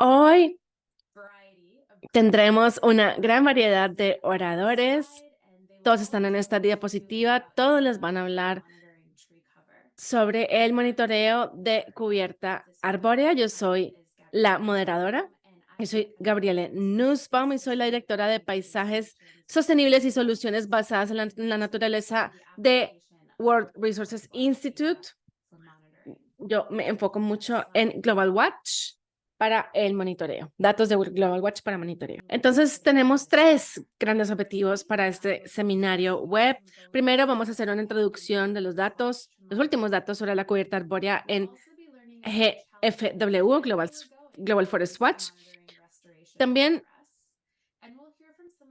Hoy tendremos una gran variedad de oradores. Todos están en esta diapositiva. Todos les van a hablar sobre el monitoreo de cubierta arbórea. Yo soy la moderadora. Yo soy Gabriele Nussbaum y soy la directora de Paisajes Sostenibles y Soluciones Basadas en la Naturaleza de World Resources Institute. Yo me enfoco mucho en Global Watch para el monitoreo, datos de Global Watch para monitoreo. Entonces, tenemos tres grandes objetivos para este seminario web. Primero, vamos a hacer una introducción de los datos, los últimos datos sobre la cubierta arbórea en GFW, Global Forest Watch. También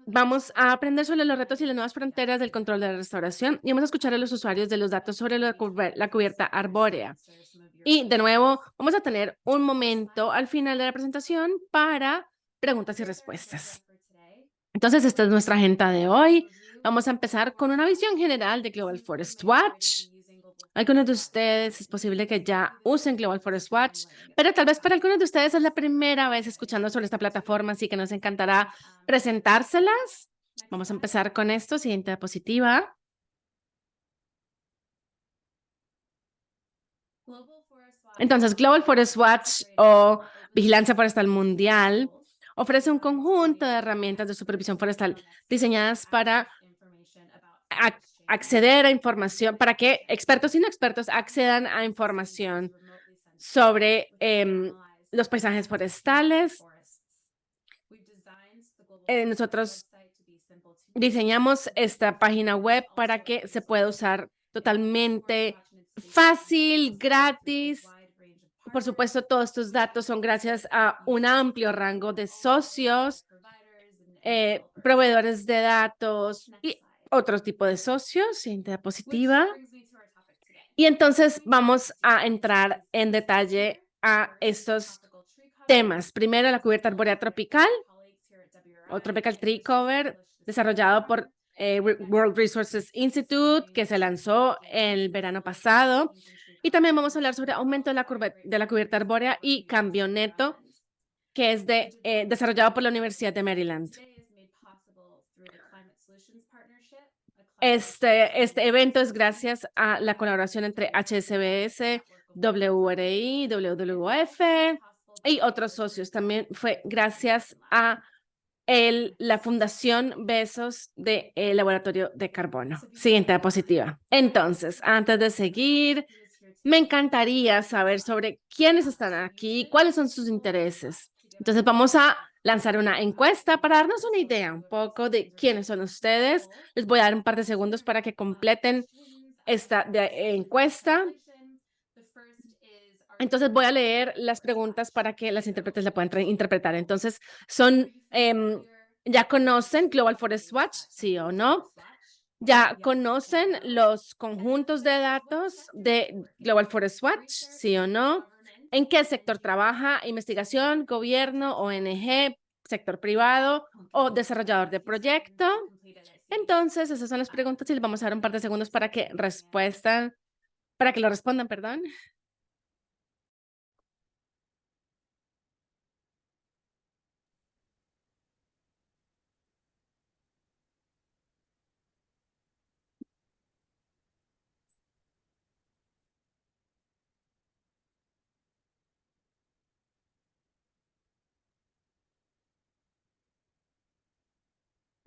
vamos a aprender sobre los retos y las nuevas fronteras del control de la restauración y vamos a escuchar a los usuarios de los datos sobre la cubierta arbórea. Y de nuevo, vamos a tener un momento al final de la presentación para preguntas y respuestas. Entonces, esta es nuestra agenda de hoy. Vamos a empezar con una visión general de Global Forest Watch. Algunos de ustedes es posible que ya usen Global Forest Watch, pero tal vez para algunos de ustedes es la primera vez escuchando sobre esta plataforma, así que nos encantará presentárselas. Vamos a empezar con esto, siguiente diapositiva. Entonces, Global Forest Watch o Vigilancia Forestal Mundial ofrece un conjunto de herramientas de supervisión forestal diseñadas para acceder a información, para que expertos y no expertos accedan a información sobre los paisajes forestales. Nosotros diseñamos esta página web para que se pueda usar totalmente fácil, gratis. Por supuesto, todos estos datos son gracias a un amplio rango de socios, proveedores de datos y otro tipo de socios, siguiente diapositiva. Y entonces vamos a entrar en detalle a estos temas. Primero, la cubierta arbórea tropical o Tropical Tree Cover, desarrollado por World Resources Institute, que se lanzó el verano pasado. Y también vamos a hablar sobre aumento de la cubierta arbórea y cambio neto, que es desarrollado por la Universidad de Maryland. Este evento es gracias a la colaboración entre HSBS, WRI, WWF y otros socios. También fue gracias a la Fundación Besos del Laboratorio de Carbono. Siguiente diapositiva. Entonces, antes de seguir, me encantaría saber sobre quiénes están aquí, cuáles son sus intereses. Entonces, vamos a lanzar una encuesta para darnos una idea un poco de quiénes son ustedes. Les voy a dar un par de segundos para que completen esta encuesta. Entonces voy a leer las preguntas para que las intérpretes la puedan interpretar. Entonces, ¿ya conocen Global Forest Watch? ¿Sí o no? ¿Ya conocen los conjuntos de datos de Global Forest Watch? ¿Sí o no? ¿En qué sector trabaja? ¿Investigación, gobierno, ONG, sector privado o desarrollador de proyecto? Entonces, esas son las preguntas y les vamos a dar un par de segundos para que lo respondan, perdón.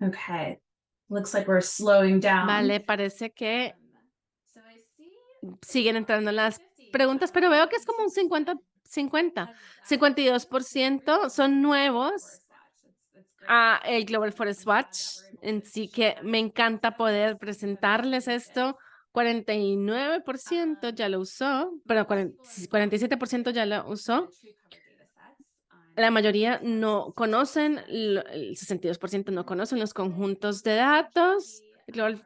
Okay, looks like we're slowing down. Vale, parece que siguen entrando las preguntas, pero veo que es como un 50-50. 52% son nuevos a el Global Forest Watch, en sí que me encanta poder presentarles esto. 49% ya lo usó, pero 47% ya lo usó. La mayoría no conocen, el 62% no conocen los conjuntos de datos, Global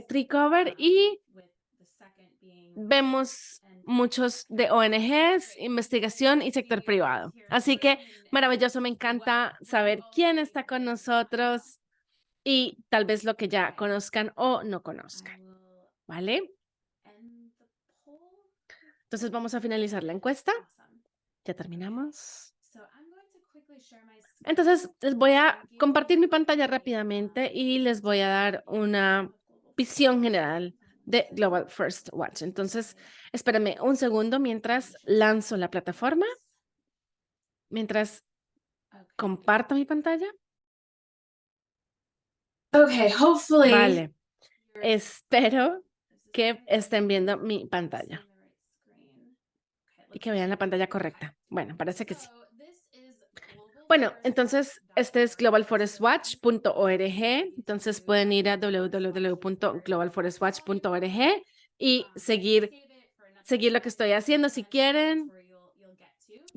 Tree Cover, y vemos muchos de ONGs, investigación y sector privado. Así que maravilloso, me encanta saber quién está con nosotros y tal vez lo que ya conozcan o no conozcan. ¿Vale? Entonces vamos a finalizar la encuesta. Ya terminamos. So I'm going to quickly share my screen Entonces, les voy a and give compartir mi you pantalla rápidamente y les voy a dar una visión general de Global First Watch. Entonces, espérame un segundo mientras lanzo la plataforma, mientras comparto mi pantalla. Okay, hopefully Vale, espero que estén viendo mi pantalla y que vean la pantalla correcta. Bueno, parece que sí. Bueno, entonces este es globalforestwatch.org. Entonces pueden ir a www.globalforestwatch.org y seguir lo que estoy haciendo si quieren.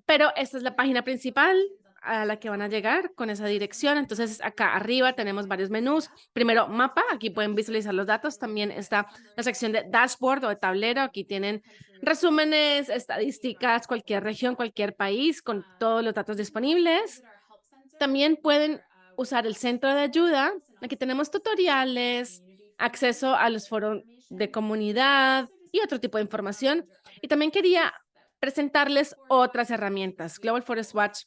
Pero esta es la página principal a la que van a llegar con esa dirección. Entonces, acá arriba tenemos varios menús. Primero, mapa. Aquí pueden visualizar los datos. También está la sección de dashboard o de tablero. Aquí tienen resúmenes, estadísticas, cualquier región, cualquier país con todos los datos disponibles. También pueden usar el centro de ayuda. Aquí tenemos tutoriales, acceso a los foros de comunidad y otro tipo de información. Y también quería presentarles otras herramientas. Global Forest Watch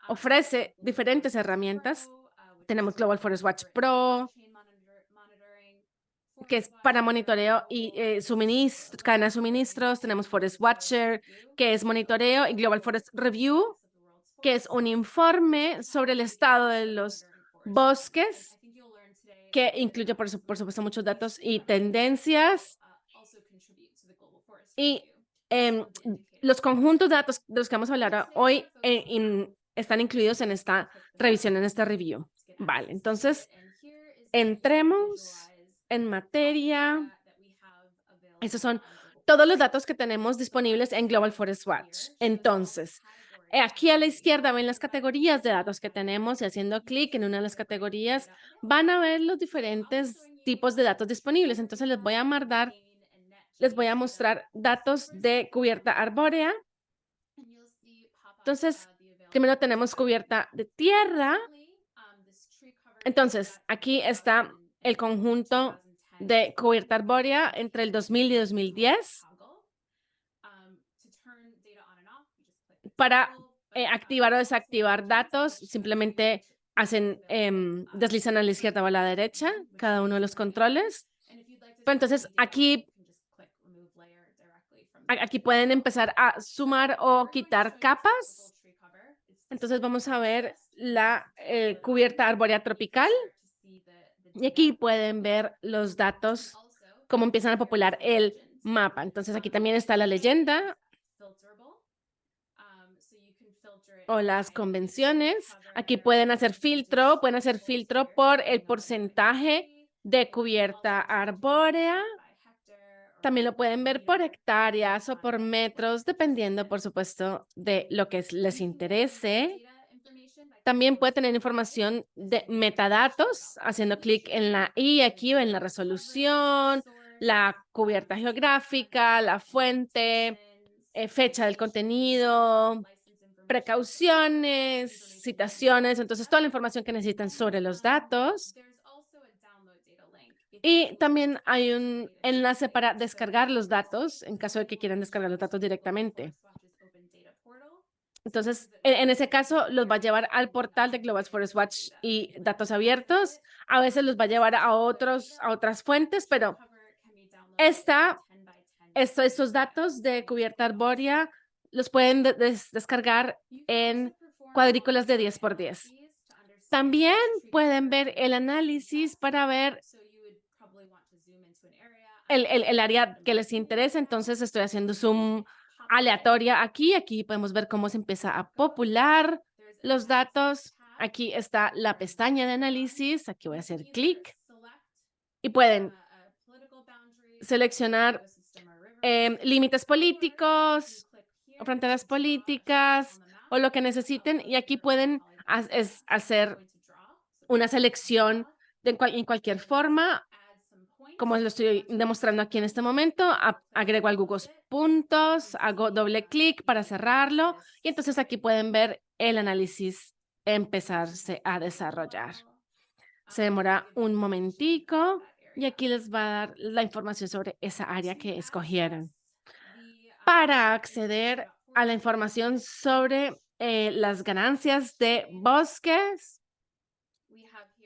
ofrece diferentes herramientas. Tenemos Global Forest Watch Pro, que es para monitoreo y cadena de suministros. Tenemos Forest Watcher, que es monitoreo, y Global Forest Review, que es un informe sobre el estado de los bosques, que incluye, por supuesto, muchos datos y tendencias. Y los conjuntos de datos de los que vamos a hablar hoy están incluidos en esta revisión, en esta review. Vale, entonces entremos en materia. Esos son todos los datos que tenemos disponibles en Global Forest Watch. Entonces, aquí a la izquierda ven las categorías de datos que tenemos y haciendo clic en una de las categorías van a ver los diferentes tipos de datos disponibles. Entonces, les voy a mostrar datos de cubierta arbórea. Entonces, primero tenemos cubierta de tierra. Entonces, aquí está el conjunto de cubierta arbórea entre el 2000 y 2010. Para activar o desactivar datos, simplemente deslizan a la izquierda o a la derecha cada uno de los controles. Pero entonces aquí pueden empezar a sumar o quitar capas. Entonces vamos a ver la cubierta arbórea tropical. Y aquí pueden ver los datos, cómo empiezan a popular el mapa. Entonces aquí también está la leyenda o las convenciones. Aquí pueden hacer filtro por el porcentaje de cubierta arbórea. También lo pueden ver por hectáreas o por metros, dependiendo, por supuesto, de lo que les interese. También puede tener información de metadatos, haciendo clic en la I aquí o en la resolución, la cubierta geográfica, la fuente, fecha del contenido, precauciones, citaciones, entonces toda la información que necesitan sobre los datos. Y también hay un enlace para descargar los datos en caso de que quieran descargar los datos directamente. Entonces, en ese caso, los va a llevar al portal de Global Forest Watch y datos abiertos. A veces los va a llevar a otras fuentes, pero estos datos de cubierta arbórea los pueden descargar en cuadrículas de 10x10. También pueden ver el análisis para ver el área que les interesa. Entonces, estoy haciendo zoom aleatoria aquí. Aquí podemos ver cómo se empieza a popular los datos. Aquí está la pestaña de análisis. Aquí voy a hacer clic y pueden seleccionar límites políticos, fronteras políticas o lo que necesiten. Y aquí pueden hacer una selección en cualquier forma. Como lo estoy demostrando aquí en este momento, agrego algunos puntos, hago doble clic para cerrarlo y entonces aquí pueden ver el análisis empezarse a desarrollar. Se demora un momentico y aquí les va a dar la información sobre esa área que escogieron. Para acceder a la información sobre las ganancias de bosques.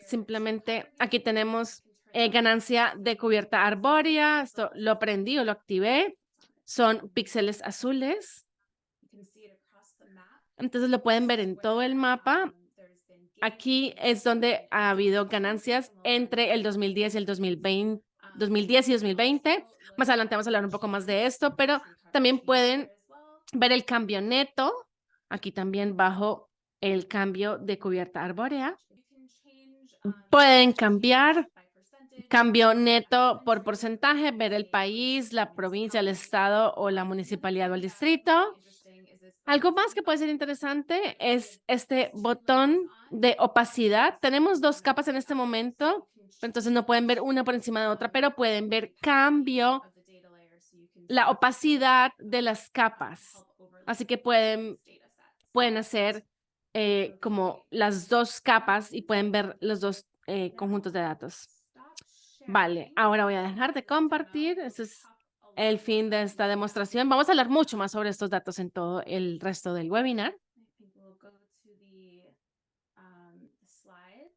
Simplemente aquí tenemos ganancia de cubierta arbórea. Esto lo prendí o lo activé. Son píxeles azules. Entonces lo pueden ver en todo el mapa. Aquí es donde ha habido ganancias entre el 2010 y el 2020, 2010 y 2020. Más adelante vamos a hablar un poco más de esto, pero también pueden ver el cambio neto. Aquí también bajo el cambio de cubierta arbórea. Pueden cambiar cambio neto por porcentaje, ver el país, la provincia, el estado o la municipalidad o el distrito. Algo más que puede ser interesante es este botón de opacidad. Tenemos dos capas en este momento, entonces no pueden ver una por encima de otra, pero pueden ver cambio, la opacidad de las capas. Así que pueden hacer como las dos capas y pueden ver los dos conjuntos de datos. Vale, ahora voy a dejar de compartir. Ese es el fin de esta demostración. Vamos a hablar mucho más sobre estos datos en todo el resto del webinar.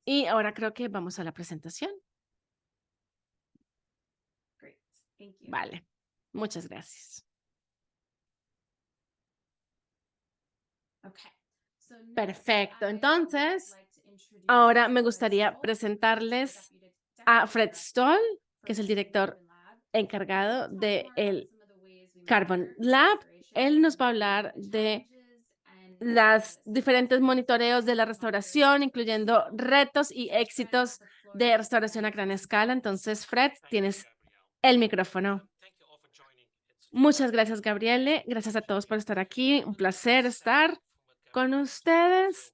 Y ahora creo que vamos a la presentación. Vale, muchas gracias. Perfecto, entonces, ahora me gustaría presentarles a Fred Stoll, que es el director encargado del Carbon Lab. Él nos va a hablar de las diferentes monitoreos de la restauración, incluyendo retos y éxitos de restauración a gran escala. Entonces, Fred, tienes el micrófono. Muchas gracias, Gabriele. Gracias a todos por estar aquí. Un placer estar con ustedes.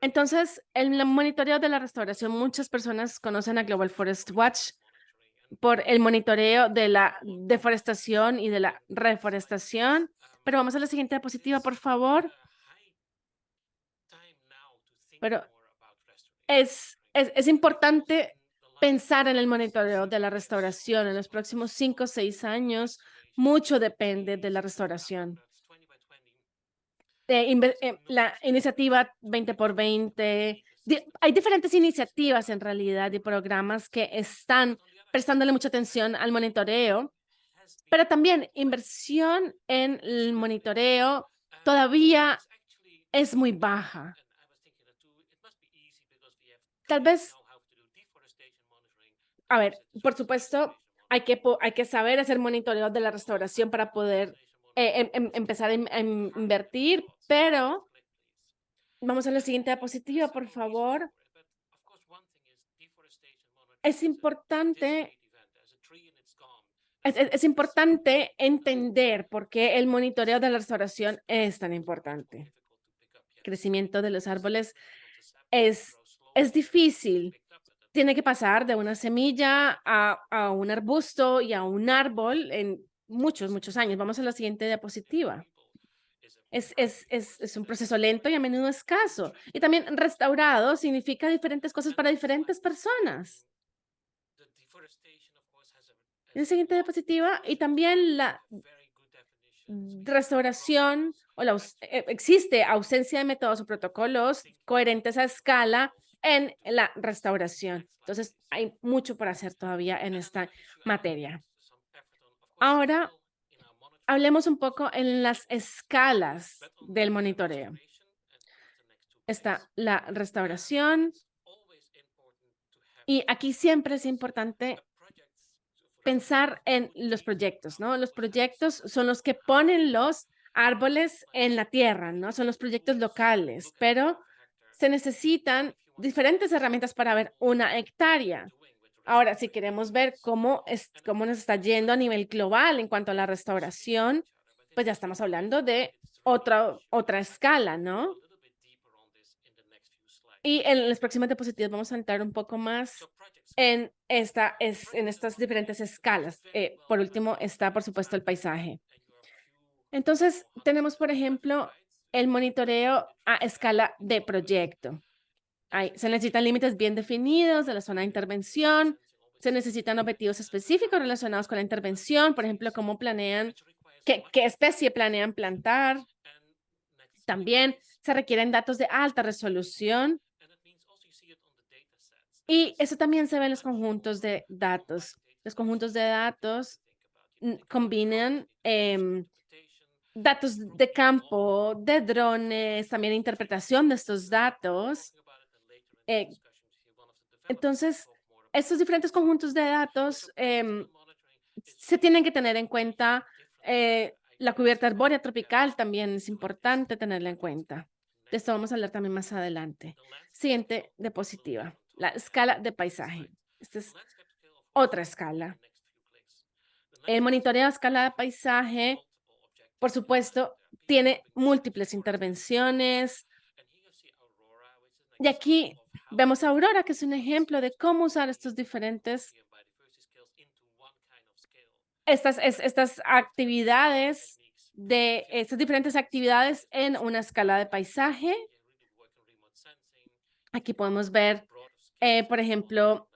Entonces, el monitoreo de la restauración, muchas personas conocen a Global Forest Watch por el monitoreo de la deforestación y de la reforestación. Pero vamos a la siguiente diapositiva, por favor. Pero es importante pensar en el monitoreo de la restauración. En los próximos 5 o 6 años, mucho depende de la restauración. La iniciativa 20x20, hay diferentes iniciativas en realidad y programas que están prestándole mucha atención al monitoreo, pero también inversión en el monitoreo todavía es muy baja. Tal vez, a ver, por supuesto, hay que saber hacer monitoreo de la restauración para poder empezar a invertir, pero vamos a la siguiente diapositiva, por favor. Es importante, es importante entender por qué el monitoreo de la restauración es tan importante. El crecimiento de los árboles es difícil. Tiene que pasar de una semilla a un arbusto y a un árbol en muchos, muchos años. Vamos a la siguiente diapositiva. Es un proceso lento y a menudo escaso. Y también restaurado significa diferentes cosas para diferentes personas. En la siguiente diapositiva, y también la restauración existe ausencia de métodos o protocolos coherentes a escala en la restauración. Entonces, hay mucho por hacer todavía en esta materia. Ahora, hablemos un poco en las escalas del monitoreo. Está la restauración y aquí siempre es importante pensar en los proyectos, ¿no? Los proyectos son los que ponen los árboles en la tierra, ¿no? Son los proyectos locales, pero se necesitan diferentes herramientas para ver una hectárea. Ahora, si queremos ver cómo nos está yendo a nivel global en cuanto a la restauración, pues ya estamos hablando de otra escala, ¿no? Y en las próximas diapositivas vamos a entrar un poco más en estas diferentes escalas. Por último, está, por supuesto, el paisaje. Entonces, tenemos, por ejemplo, el monitoreo a escala de proyecto. Se necesitan límites bien definidos de la zona de intervención, se necesitan objetivos específicos relacionados con la intervención, por ejemplo, cómo planean qué especie planean plantar. También se requieren datos de alta resolución y eso también se ve en los conjuntos de datos. Los conjuntos de datos combinan datos de campo, de drones, también interpretación de estos datos. eh, entonces, estos diferentes conjuntos de datos se tienen que tener en cuenta. La cubierta arbórea tropical también es importante tenerla en cuenta. De esto vamos a hablar también más adelante. Siguiente diapositiva, la escala de paisaje. Esta es otra escala. El monitoreo a escala de paisaje, por supuesto, tiene múltiples intervenciones. Y aquí vemos a Aurora, que es un ejemplo de cómo usar estas actividades de estas diferentes actividades en una escala de paisaje. Aquí podemos ver, por ejemplo,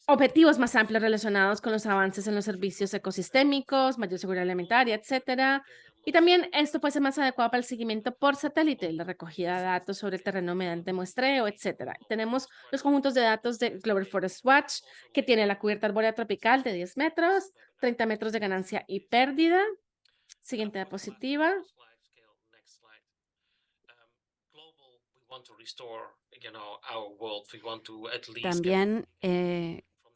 objetivos más amplios relacionados con los avances en los servicios ecosistémicos, mayor seguridad alimentaria, etcétera. Y también esto puede ser más adecuado para el seguimiento por satélite, la recogida de datos sobre el terreno mediante muestreo, etcétera. Tenemos los conjuntos de datos de Global Forest Watch, que tiene la cubierta arbórea tropical de 10 metros, 30 metros de ganancia y pérdida. Siguiente diapositiva. También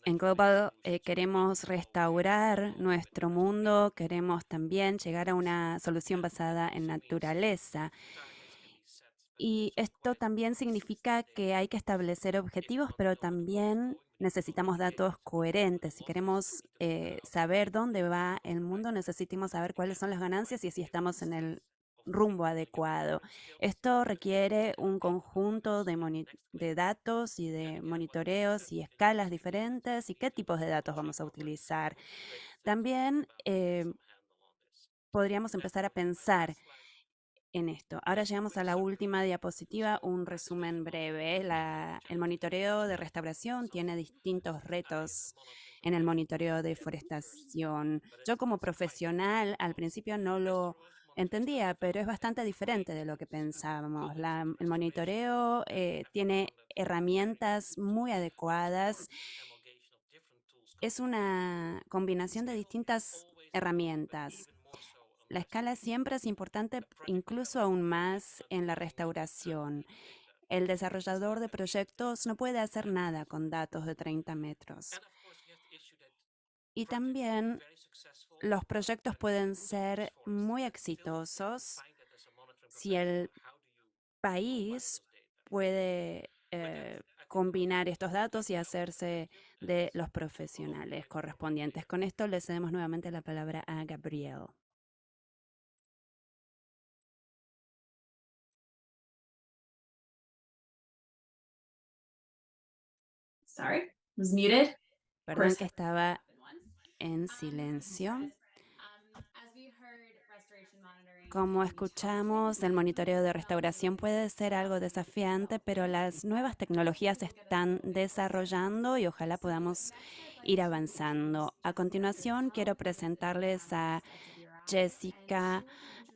en Global queremos restaurar nuestro mundo, queremos también llegar a una solución basada en naturaleza. Y esto también significa que hay que establecer objetivos, pero también necesitamos datos coherentes. Si queremos saber dónde va el mundo, necesitamos saber cuáles son las ganancias y si estamos en el rumbo adecuado. Esto requiere un conjunto de datos y de monitoreos y escalas diferentes y qué tipos de datos vamos a utilizar. También podríamos empezar a pensar en esto. Ahora llegamos a la última diapositiva, un resumen breve. El monitoreo de restauración tiene distintos retos en el monitoreo de forestación. Yo como profesional al principio no lo entendía, pero es bastante diferente de lo que pensábamos. El monitoreo tiene herramientas muy adecuadas. Es una combinación de distintas herramientas. La escala siempre es importante, incluso aún más en la restauración. El desarrollador de proyectos no puede hacer nada con datos de 30 metros. Y también los proyectos pueden ser muy exitosos si el país puede combinar estos datos y hacerse de los profesionales correspondientes. Con esto le cedemos nuevamente la palabra a Gabriel. Sorry, was muted. Of Perdón course. que estaba en silencio. Como escuchamos, el monitoreo de restauración puede ser algo desafiante, pero las nuevas tecnologías se están desarrollando y ojalá podamos ir avanzando. A continuación, quiero presentarles a Jessica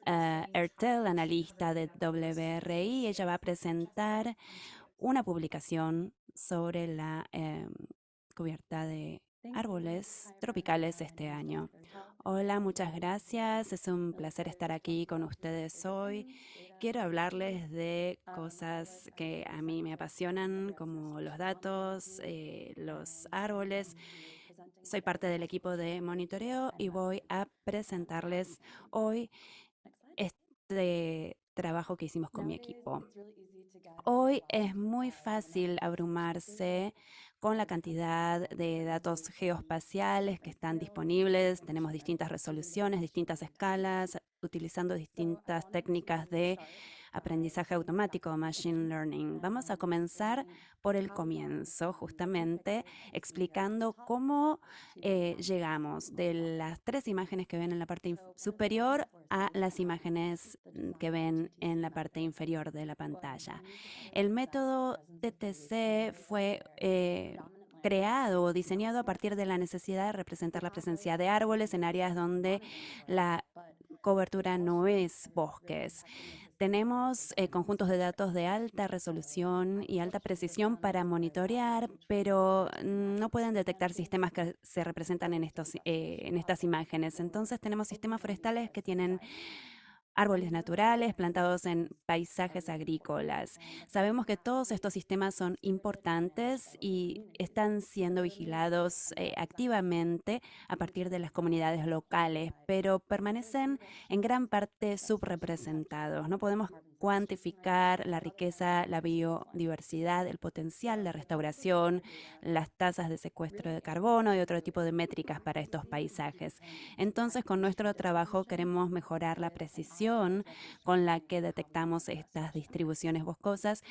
Ertel, analista de WRI. Ella va a presentar una publicación sobre la cubierta de árboles tropicales este año. Hola, muchas gracias. Es un placer estar aquí con ustedes hoy. Quiero hablarles de cosas que a mí me apasionan, como los datos, los árboles. Soy parte del equipo de monitoreo y voy a presentarles hoy este trabajo que hicimos con mi equipo. Hoy es muy fácil abrumarse con la cantidad de datos geoespaciales que están disponibles. Tenemos distintas resoluciones, distintas escalas, utilizando distintas técnicas de aprendizaje automático, machine learning. Vamos a comenzar por el comienzo, justamente explicando cómo llegamos de las 3 imágenes que ven en la parte superior a las imágenes que ven en la parte inferior de la pantalla. El método TTC fue creado o diseñado a partir de la necesidad de representar la presencia de árboles en áreas donde la cobertura no es bosques. Tenemos conjuntos de datos de alta resolución y alta precisión para monitorear, pero no pueden detectar sistemas que se representan en estas imágenes. Entonces tenemos sistemas forestales que tienen árboles naturales plantados en paisajes agrícolas. Sabemos que todos estos sistemas son importantes y están siendo vigilados activamente a partir de las comunidades locales, pero permanecen en gran parte subrepresentados. No podemos cuantificar la riqueza, la biodiversidad, el potencial de restauración, las tasas de secuestro de carbono y otro tipo de métricas para estos paisajes. Entonces, con nuestro trabajo queremos mejorar la precisión con la que detectamos estas distribuciones boscosas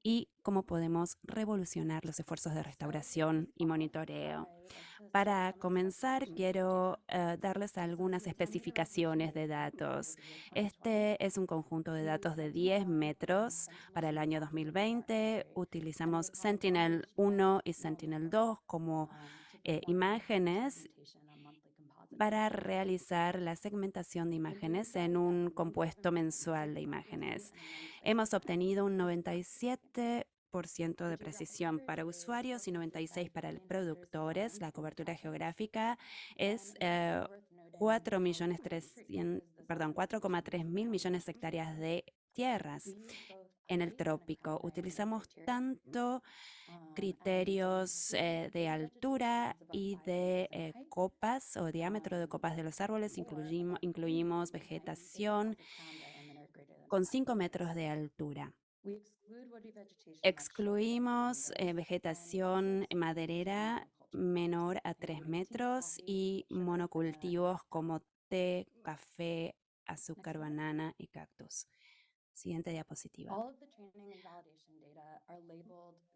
y cómo podemos revolucionar los esfuerzos de restauración y monitoreo. Para comenzar, quiero darles algunas especificaciones de datos. Este es un conjunto de datos de 10 metros para el año 2020. Utilizamos Sentinel-1 y Sentinel-2 como imágenes para realizar la segmentación de imágenes en un compuesto mensual de imágenes. Hemos obtenido un 97% de precisión para usuarios y 96% para productores. La cobertura geográfica es 4,3 mil millones de hectáreas de tierras en el trópico. Utilizamos tanto criterios de altura y de copas o diámetro de copas de los árboles. Incluimos vegetación con 5 metros de altura. Excluimos vegetación maderera menor a 3 metros y monocultivos como té, café, azúcar, banana y cactus. Siguiente diapositiva.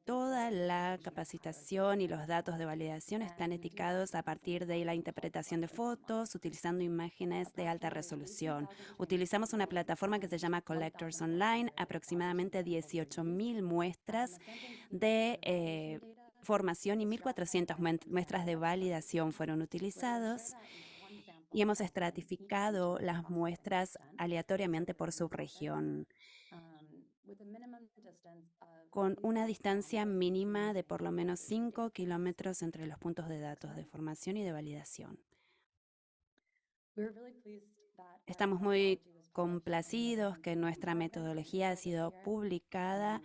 Toda la capacitación y los datos de validación están etiquetados a partir de la interpretación de fotos, utilizando imágenes de alta resolución. Utilizamos una plataforma que se llama Collectors Online, aproximadamente 18.000 muestras de formación y 1.400 muestras de validación fueron utilizados y hemos estratificado las muestras aleatoriamente por subregión, con una distancia mínima de por lo menos 5 kilómetros entre los puntos de datos de formación y de validación. Estamos muy complacidos que nuestra metodología ha sido publicada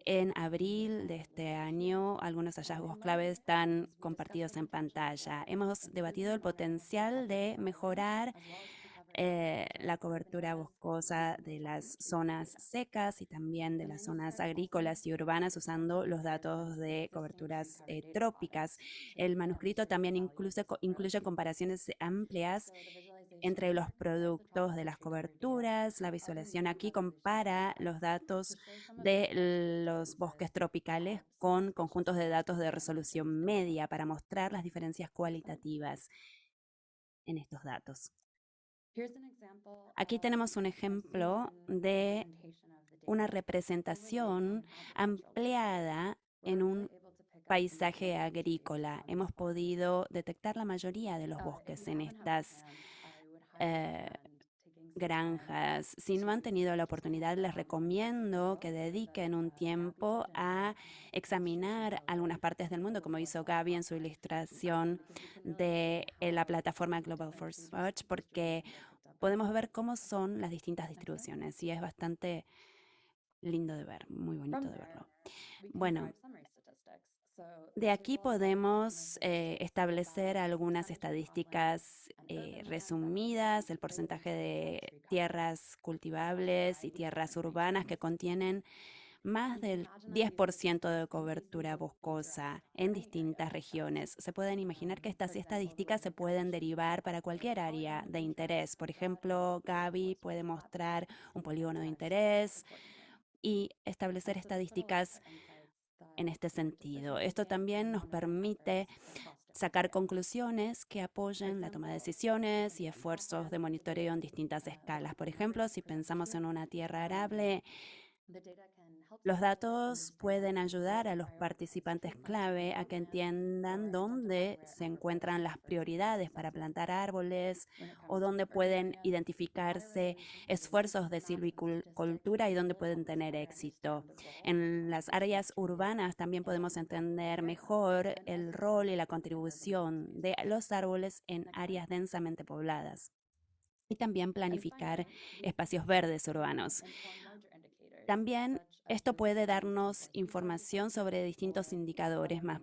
en abril de este año. Algunos hallazgos clave están compartidos en pantalla. Hemos debatido el potencial de mejorar la cobertura boscosa de las zonas secas y también de las zonas agrícolas y urbanas usando los datos de coberturas trópicas. El manuscrito también incluye comparaciones amplias entre los productos de las coberturas. La visualización aquí compara los datos de los bosques tropicales con conjuntos de datos de resolución media para mostrar las diferencias cualitativas en estos datos. Aquí tenemos un ejemplo de una representación ampliada en un paisaje agrícola. Hemos podido detectar la mayoría de los bosques en estas granjas. Si no han tenido la oportunidad, les recomiendo que dediquen un tiempo a examinar algunas partes del mundo, como hizo Gaby en su ilustración de la plataforma Global Forest Watch, porque podemos ver cómo son las distintas distribuciones y es bastante lindo de ver, muy bonito de verlo. Bueno, de aquí podemos establecer algunas estadísticas resumidas, el porcentaje de tierras cultivables y tierras urbanas que contienen más del 10% de cobertura boscosa en distintas regiones. Se pueden imaginar que estas estadísticas se pueden derivar para cualquier área de interés. Por ejemplo, Gaby puede mostrar un polígono de interés y establecer estadísticas en este sentido. Esto también nos permite sacar conclusiones que apoyen la toma de decisiones y esfuerzos de monitoreo en distintas escalas. Por ejemplo, si pensamos en una tierra arable, Los datos pueden ayudar a los participantes clave a que entiendan dónde se encuentran las prioridades para plantar árboles o dónde pueden identificarse esfuerzos de silvicultura y dónde pueden tener éxito. En las áreas urbanas también podemos entender mejor el rol y la contribución de los árboles en áreas densamente pobladas y también planificar espacios verdes urbanos. También esto puede darnos información sobre distintos indicadores más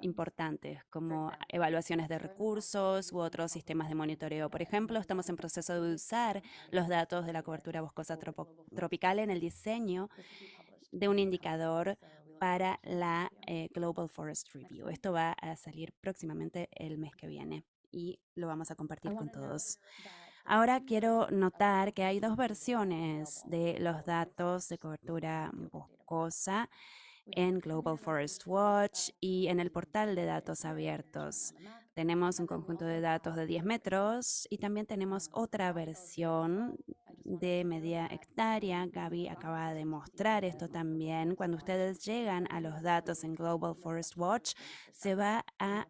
importantes, como evaluaciones de recursos u otros sistemas de monitoreo. Por ejemplo, estamos en proceso de usar los datos de la cobertura boscosa tropical en el diseño de un indicador para la Global Forest Review. Esto va a salir próximamente el mes que viene y lo vamos a compartir con todos. Ahora quiero notar que hay dos versiones de los datos de cobertura boscosa en Global Forest Watch y en el portal de datos abiertos. Tenemos un conjunto de datos de 10 metros y también tenemos otra versión de media hectárea. Gaby acaba de mostrar esto también. Cuando ustedes llegan a los datos en Global Forest Watch, se va a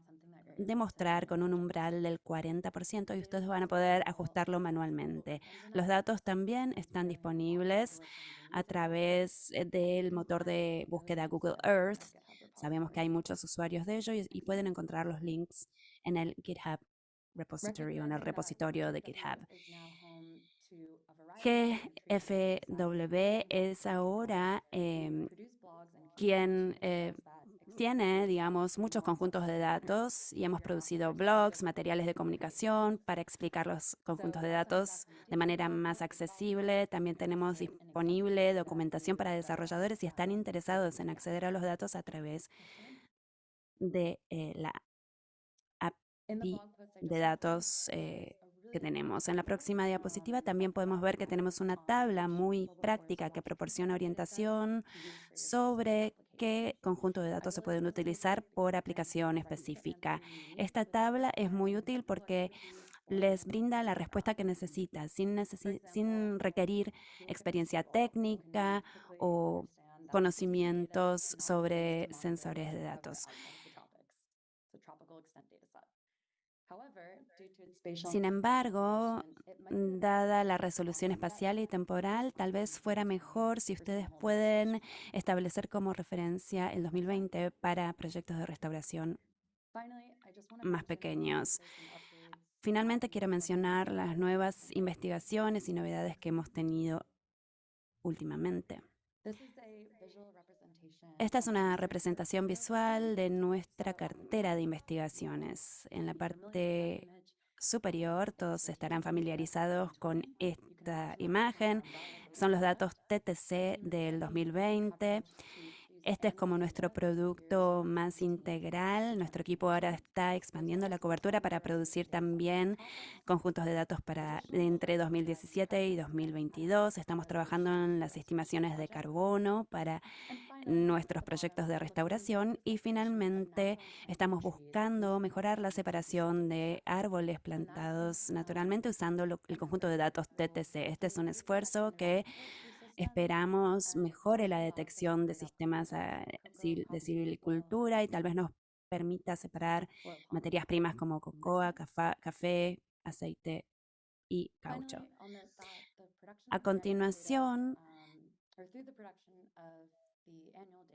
demostrar con un umbral del 40% y ustedes van a poder ajustarlo manualmente. Los datos también están disponibles a través del motor de búsqueda Google Earth. Sabemos que hay muchos usuarios de ello y pueden encontrar los links en el GitHub repository o en el repositorio de GitHub. GFW es ahora quien tiene, digamos, muchos conjuntos de datos y hemos producido blogs, materiales de comunicación para explicar los conjuntos de datos de manera más accesible. También tenemos disponible documentación para desarrolladores si están interesados en acceder a los datos a través de la API de datos que tenemos. En la próxima diapositiva también podemos ver que tenemos una tabla muy práctica que proporciona orientación sobre qué conjunto de datos se pueden utilizar por aplicación específica. Esta tabla es muy útil porque les brinda la respuesta que necesita sin requerir experiencia técnica o conocimientos sobre sensores de datos. Sin embargo, dada la resolución espacial y temporal, tal vez fuera mejor si ustedes pueden establecer como referencia el 2020 para proyectos de restauración más pequeños. Finalmente, quiero mencionar las nuevas investigaciones y novedades que hemos tenido últimamente. Esta es una representación visual de nuestra cartera de investigaciones. En la parte superior, todos estarán familiarizados con esta imagen. Son los datos TTC del 2020. Este es como nuestro producto más integral. Nuestro equipo ahora está expandiendo la cobertura para producir también conjuntos de datos para entre 2017 y 2022. Estamos trabajando en las estimaciones de carbono para nuestros proyectos de restauración y finalmente estamos buscando mejorar la separación de árboles plantados naturalmente usando el conjunto de datos TTC. Este es un esfuerzo que esperamos mejore la detección de sistemas de silvicultura y tal vez nos permita separar materias primas como cocoa, café, aceite y caucho. A continuación,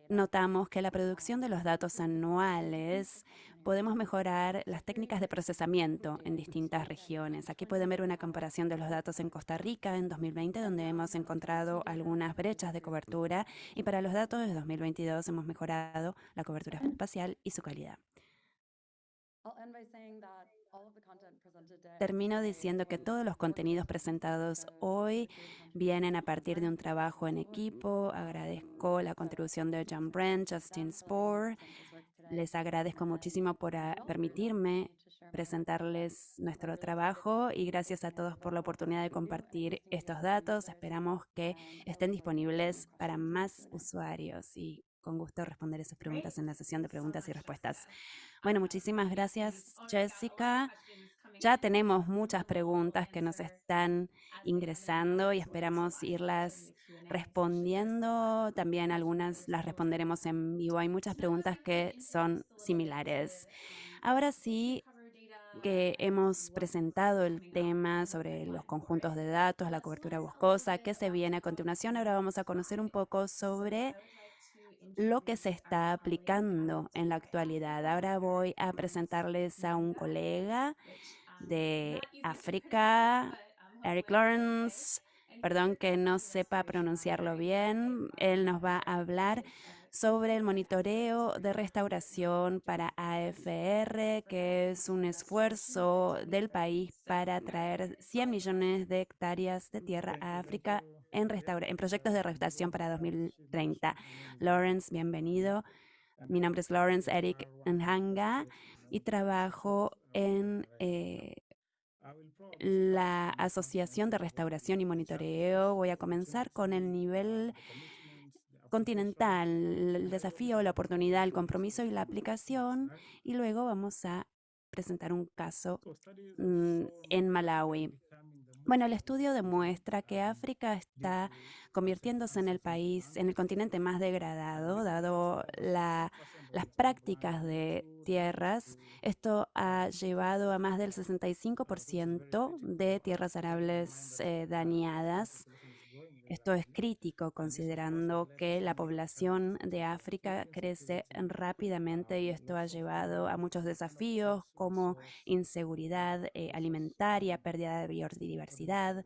notamos que la producción de los datos anuales podemos mejorar las técnicas de procesamiento en distintas regiones. Aquí pueden ver una comparación de los datos en Costa Rica en 2020, donde hemos encontrado algunas brechas de cobertura, y para los datos de 2022 hemos mejorado la cobertura espacial y su calidad. Termino diciendo que todos los contenidos presentados hoy vienen a partir de un trabajo en equipo. Agradezco la contribución de John Brent, Justin Spohr. Les agradezco muchísimo por permitirme presentarles nuestro trabajo y gracias a todos por la oportunidad de compartir estos datos. Esperamos que estén disponibles para más usuarios y con gusto responderé sus preguntas en la sesión de preguntas y respuestas. Bueno, muchísimas gracias, Jessica. Ya tenemos muchas preguntas que nos están ingresando y esperamos irlas respondiendo. También algunas las responderemos en vivo. Hay muchas preguntas que son similares. Ahora sí que hemos presentado el tema sobre los conjuntos de datos, la cobertura boscosa, ¿qué se viene a continuación? Ahora vamos a conocer un poco sobre lo que se está aplicando en la actualidad. Ahora voy a presentarles a un colega de África, Eric Lawrence. Perdón que no sepa pronunciarlo bien. Él nos va a hablar sobre el monitoreo de restauración para AFR, que es un esfuerzo del país para traer 100 millones de hectáreas de tierra a África en proyectos de restauración para 2030. Lawrence, bienvenido. Mi nombre es Lawrence Eric Nhanga y trabajo en la Asociación de Restauración y Monitoreo. Voy a comenzar con el nivel continental, el desafío, la oportunidad, el compromiso y la aplicación, y luego vamos a presentar un caso en Malawi. Bueno, el estudio demuestra que África está convirtiéndose en el país, en el continente más degradado, dado las prácticas de tierras. Esto ha llevado a más del 65% de tierras arables dañadas. Esto es crítico considerando que la población de África crece rápidamente y esto ha llevado a muchos desafíos como inseguridad alimentaria, pérdida de biodiversidad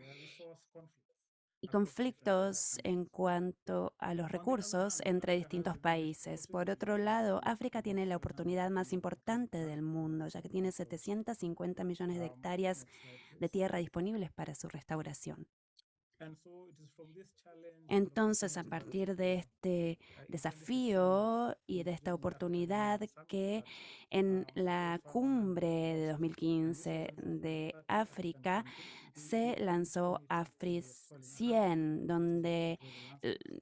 y conflictos en cuanto a los recursos entre distintos países. Por otro lado, África tiene la oportunidad más importante del mundo, ya que tiene 750 millones de hectáreas de tierra disponibles para su restauración. Entonces, a partir de este desafío y de esta oportunidad que en la cumbre de 2015 de África se lanzó AFRIS 100, donde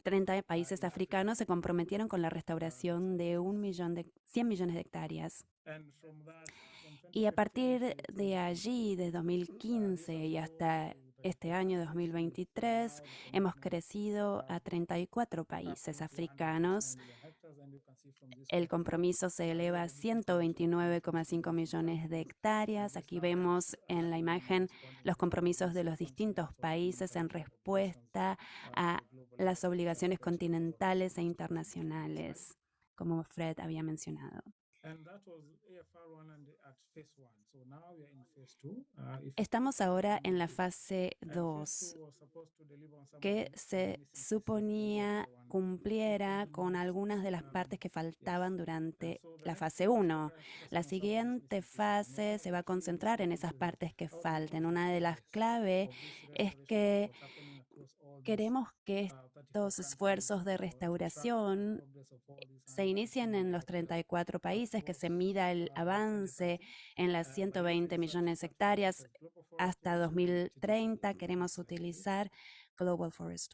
30 países africanos se comprometieron con la restauración de 100 millones de hectáreas. Y a partir de allí, de 2015 y hasta este año 2023, hemos crecido a 34 países africanos. El compromiso se eleva a 129,5 millones de hectáreas. Aquí vemos en la imagen los compromisos de los distintos países en respuesta a las obligaciones continentales e internacionales, como Fred había mencionado. Estamos ahora en la fase 2, que se suponía cumpliera con algunas de las partes que faltaban durante la fase 1. La siguiente fase se va a concentrar en esas partes que falten. Una de las claves es que queremos que estos esfuerzos de restauración se inician en los 34 países, que se mida el avance en las 120 millones de hectáreas hasta 2030. Queremos utilizar Global Forest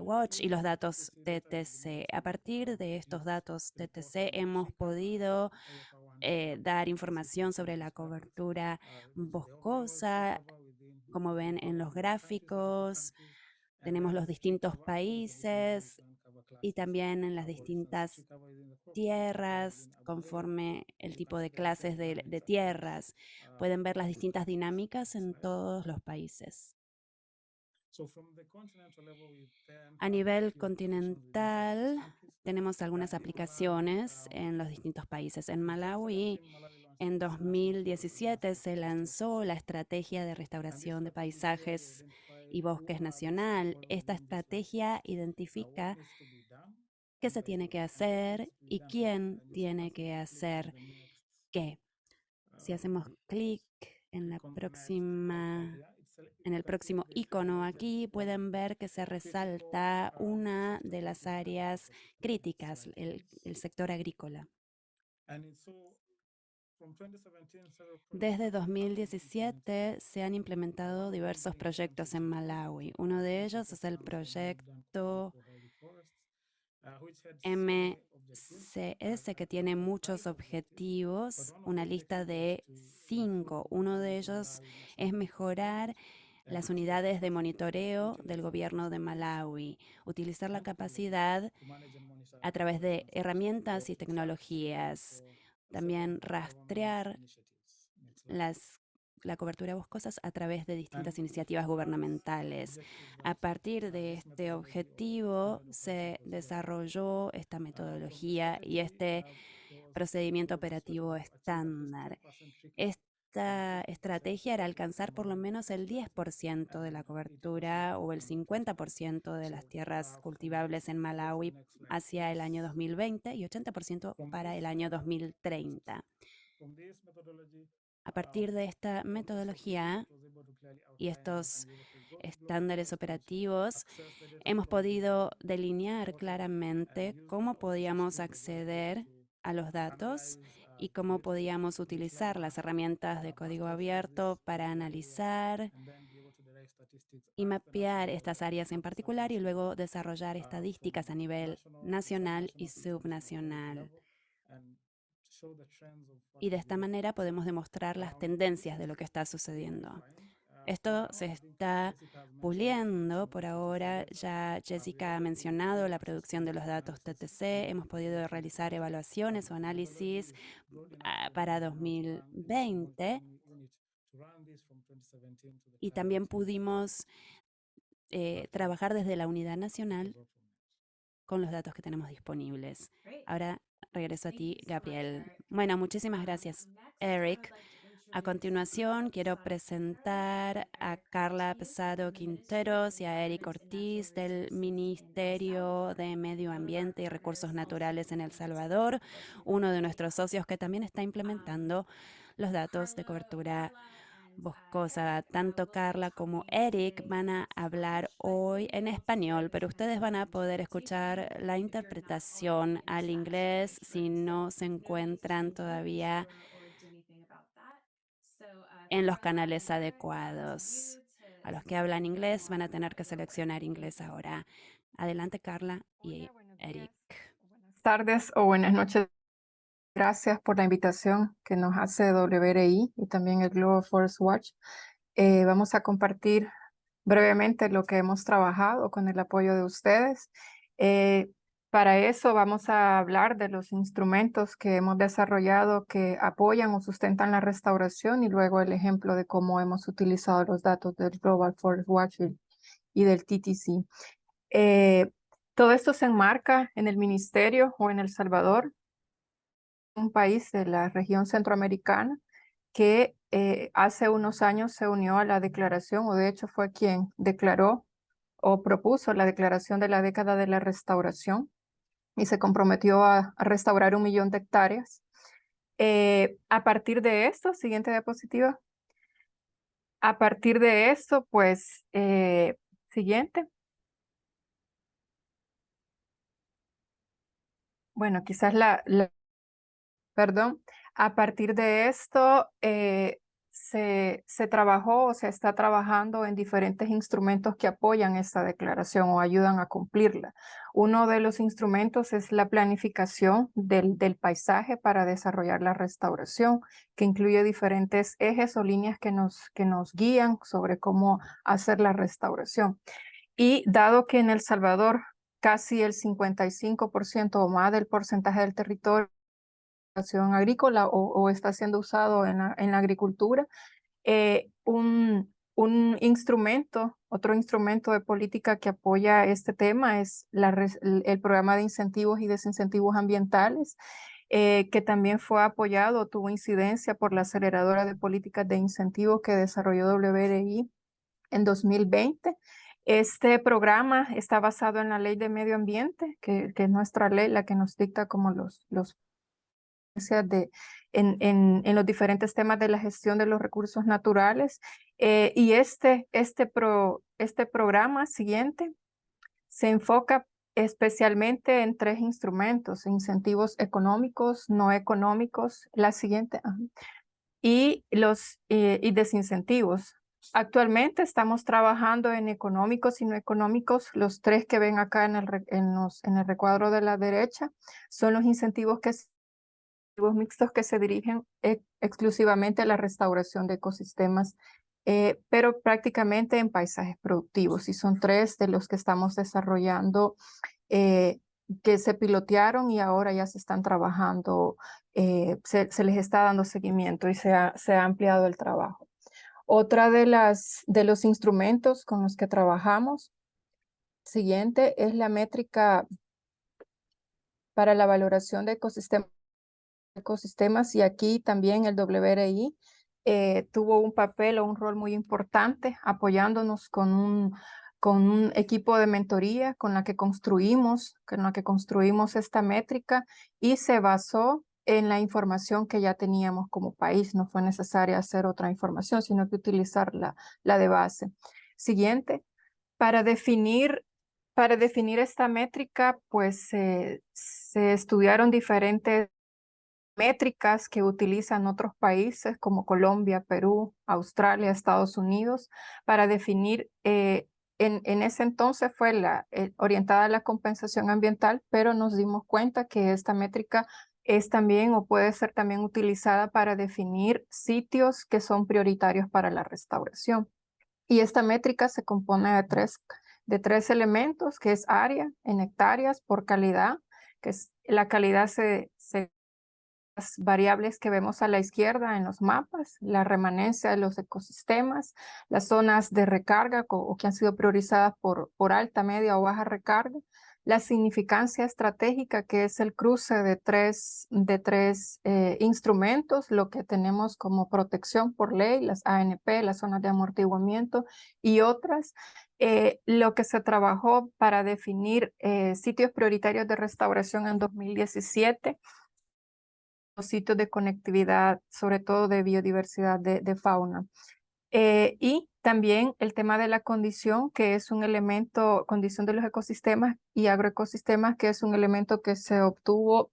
Watch y los datos TTC. A partir de estos datos TTC hemos podido dar información sobre la cobertura boscosa. Como ven en los gráficos, tenemos los distintos países y también en las distintas tierras, conforme el tipo de clases de tierras. Pueden ver las distintas dinámicas en todos los países. A nivel continental, tenemos algunas aplicaciones en los distintos países. En Malawi, en 2017 se lanzó la Estrategia de Restauración de Paisajes y Bosques Nacional. Esta estrategia identifica qué se tiene que hacer y quién tiene que hacer qué. Si hacemos clic en la próxima, en el próximo icono aquí, pueden ver que se resalta una de las áreas críticas, el sector agrícola. Desde 2017 se han implementado diversos proyectos en Malawi. Uno de ellos es el proyecto MCS, que tiene muchos objetivos, una lista de 5. Uno de ellos es mejorar las unidades de monitoreo del gobierno de Malawi, utilizar la capacidad a través de herramientas y tecnologías, también rastrear la cobertura de boscosas a través de distintas iniciativas gubernamentales. A partir de este objetivo se desarrolló esta metodología y este procedimiento operativo estándar. Esta estrategia era alcanzar por lo menos el 10% de la cobertura o el 50% de las tierras cultivables en Malawi hacia el año 2020 y 80% para el año 2030. A partir de esta metodología y estos estándares operativos, hemos podido delinear claramente cómo podíamos acceder a los datos y cómo podíamos utilizar las herramientas de código abierto para analizar y mapear estas áreas en particular y luego desarrollar estadísticas a nivel nacional y subnacional. Y de esta manera podemos demostrar las tendencias de lo que está sucediendo. Esto se está puliendo por ahora. Ya Jessica ha mencionado la producción de los datos TTC. Hemos podido realizar evaluaciones o análisis para 2020 y también pudimos trabajar desde la unidad nacional con los datos que tenemos disponibles. Ahora regreso a ti, Gabriel. Bueno, muchísimas gracias, Eric. A continuación, quiero presentar a Carla Pesado Quinteros y a Eric Ortiz del Ministerio de Medio Ambiente y Recursos Naturales en El Salvador, uno de nuestros socios que también está implementando los datos de cobertura boscosa. Tanto Carla como Eric van a hablar hoy en español, pero ustedes van a poder escuchar la interpretación al inglés si no se encuentran todavía en los canales adecuados. A los que hablan inglés van a tener que seleccionar inglés ahora. Adelante, Carla y Eric. Buenas tardes o buenas noches. Gracias por la invitación que nos hace WRI y también el Global Forest Watch. Vamos a compartir brevemente lo que hemos trabajado con el apoyo de ustedes. Para eso vamos a hablar de los instrumentos que hemos desarrollado que apoyan o sustentan la restauración y luego el ejemplo de cómo hemos utilizado los datos del Global Forest Watch y del TTC. Todo esto se enmarca en el ministerio o en El Salvador, un país de la región centroamericana que hace unos años se unió a la declaración, o de hecho fue quien declaró o propuso la declaración de la década de la restauración y se comprometió a restaurar 1 millón de hectáreas. A partir de esto, siguiente diapositiva. A partir de esto, pues, siguiente. Bueno, quizás perdón, a partir de esto se trabajó o se está trabajando en diferentes instrumentos que apoyan esta declaración o ayudan a cumplirla. Uno de los instrumentos es la planificación del paisaje para desarrollar la restauración, que incluye diferentes ejes o líneas que nos guían sobre cómo hacer la restauración. Y dado que en El Salvador casi el 55% o más del porcentaje del territorio agrícola o está siendo usado en la agricultura, un instrumento, otro instrumento de política que apoya este tema es el programa de incentivos y desincentivos ambientales, que también fue apoyado, tuvo incidencia por la aceleradora de políticas de incentivos que desarrolló WRI en 2020. Este programa está basado en la Ley de Medio Ambiente, que es nuestra ley, la que nos dicta como los en los diferentes temas de la gestión de los recursos naturales. Y este programa siguiente se enfoca especialmente en 3 instrumentos: incentivos económicos, no económicos, la siguiente, y desincentivos. Actualmente estamos trabajando en económicos y no económicos. Los tres que ven acá en el recuadro de la derecha son los incentivos mixtos que se dirigen exclusivamente a la restauración de ecosistemas, pero prácticamente en paisajes productivos. Y son tres de los que estamos desarrollando, que se pilotearon y ahora ya se están trabajando, se les está dando seguimiento y se ha ampliado el trabajo. Otra de los instrumentos con los que trabajamos, siguiente, es la métrica para la valoración de ecosistemas, y aquí también el WRI tuvo un papel o un rol muy importante apoyándonos con un equipo de mentoría con la que construimos esta métrica, y se basó en la información que ya teníamos como país. No fue necesaria hacer otra información, sino que utilizar la de base. Siguiente, para definir esta métrica, pues se estudiaron diferentes métricas que utilizan otros países como Colombia, Perú, Australia, Estados Unidos, para definir, en ese entonces fue orientada a la compensación ambiental, pero nos dimos cuenta que esta métrica es también, o puede ser también, utilizada para definir sitios que son prioritarios para la restauración. Y esta métrica se compone de tres elementos, que es área en hectáreas por calidad, que es la calidad las variables que vemos a la izquierda en los mapas, la remanencia de los ecosistemas, las zonas de recarga o que han sido priorizadas por alta, media o baja recarga, la significancia estratégica, que es el cruce de tres instrumentos, lo que tenemos como protección por ley, las ANP, las zonas de amortiguamiento y otras. Lo que se trabajó para definir sitios prioritarios de restauración en 2017, los sitios de conectividad, sobre todo de biodiversidad de fauna. Y también el tema de la condición, que es un elemento, condición de los ecosistemas y agroecosistemas, que es un elemento que se obtuvo